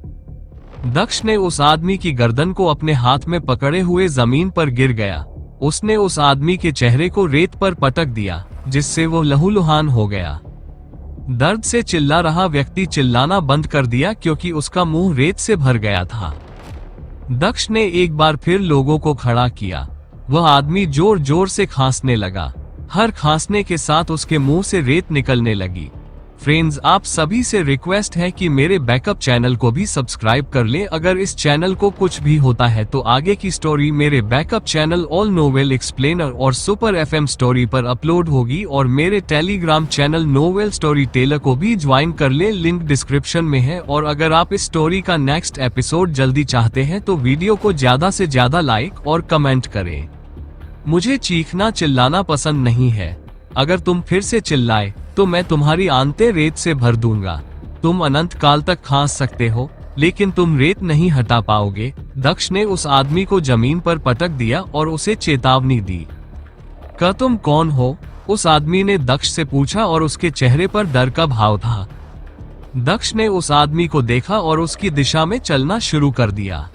दक्ष ने उस आदमी की गर्दन को अपने हाथ में पकड़े हुए जमीन पर गिर गया। उसने उस आदमी के चेहरे को रेत पर पटक दिया, जिससे वो लहूलुहान हो गया। दर्द से चिल्ला रहा व्यक्ति चिल्लाना बंद कर दिया क्योंकि उसका मुंह रेत से भर गया था। दक्ष ने एक बार फिर लोगों को खड़ा किया। वह आदमी जोर जोर से खांसने लगा। हर खांसने के साथ उसके मुंह से रेत निकलने लगी। फ्रेंड्स, आप सभी से रिक्वेस्ट है कि मेरे बैकअप चैनल को भी सब्सक्राइब कर लें। अगर इस चैनल को कुछ भी होता है तो आगे की स्टोरी मेरे backup channel all novel explainer और सुपर FM स्टोरी पर अपलोड होगी, और मेरे Telegram channel novel story teller को भी ज्वाइन कर लें, लिंक डिस्क्रिप्शन में है। और अगर आप इस स्टोरी का नेक्स्ट एपिसोड जल्दी चाहते हैं तो वीडियो को ज्यादा से ज्यादा लाइक और कमेंट करें। मुझे चीखना चिल्लाना पसंद नहीं है। अगर तुम फिर से चिल्लाए तो मैं तुम्हारी आंतें रेत से भर दूंगा। तुम अनंत काल तक खांस सकते हो, लेकिन तुम रेत नहीं हटा पाओगे। दक्ष ने उस आदमी को जमीन पर पटक दिया और उसे चेतावनी दी। क्या तुम कौन हो? उस आदमी ने दक्ष से पूछा और उसके चेहरे पर डर का भाव था। दक्ष ने उस आदमी को देखा और उसकी दिशा में चलना शुरू कर दिया।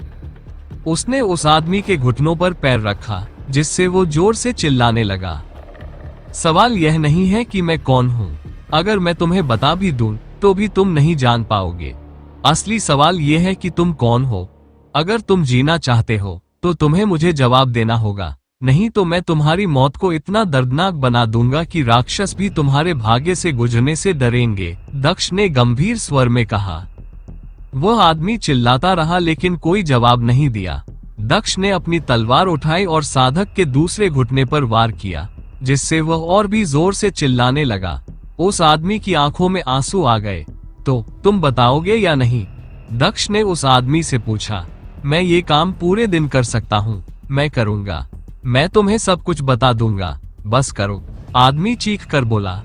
उसने उस आदमी के घुटनों पर पैर रखा, जिससे वो जोर से चिल्लाने लगा। सवाल यह नहीं है कि मैं कौन हूँ। अगर मैं तुम्हें बता भी दूं तो भी तुम नहीं जान पाओगे। असली सवाल यह है कि तुम कौन हो। अगर तुम जीना चाहते हो तो तुम्हें मुझे जवाब देना होगा, नहीं तो मैं तुम्हारी मौत को इतना दर्दनाक बना दूंगा कि राक्षस भी तुम्हारे भाग्य से गुजरने से डरेंगे, दक्ष ने गंभीर स्वर में कहा। वह आदमी चिल्लाता रहा लेकिन कोई जवाब नहीं दिया। दक्ष ने अपनी तलवार उठाई और साधक के दूसरे घुटने पर वार किया, जिससे वह और भी जोर से चिल्लाने लगा। उस आदमी की आंखों में आंसू आ गए। तो तुम बताओगे या नहीं? दक्ष ने उस आदमी से पूछा। मैं ये काम पूरे दिन कर सकता हूँ, मैं करूँगा। मैं तुम्हें सब कुछ बता दूंगा, बस करो, आदमी चीख कर बोला।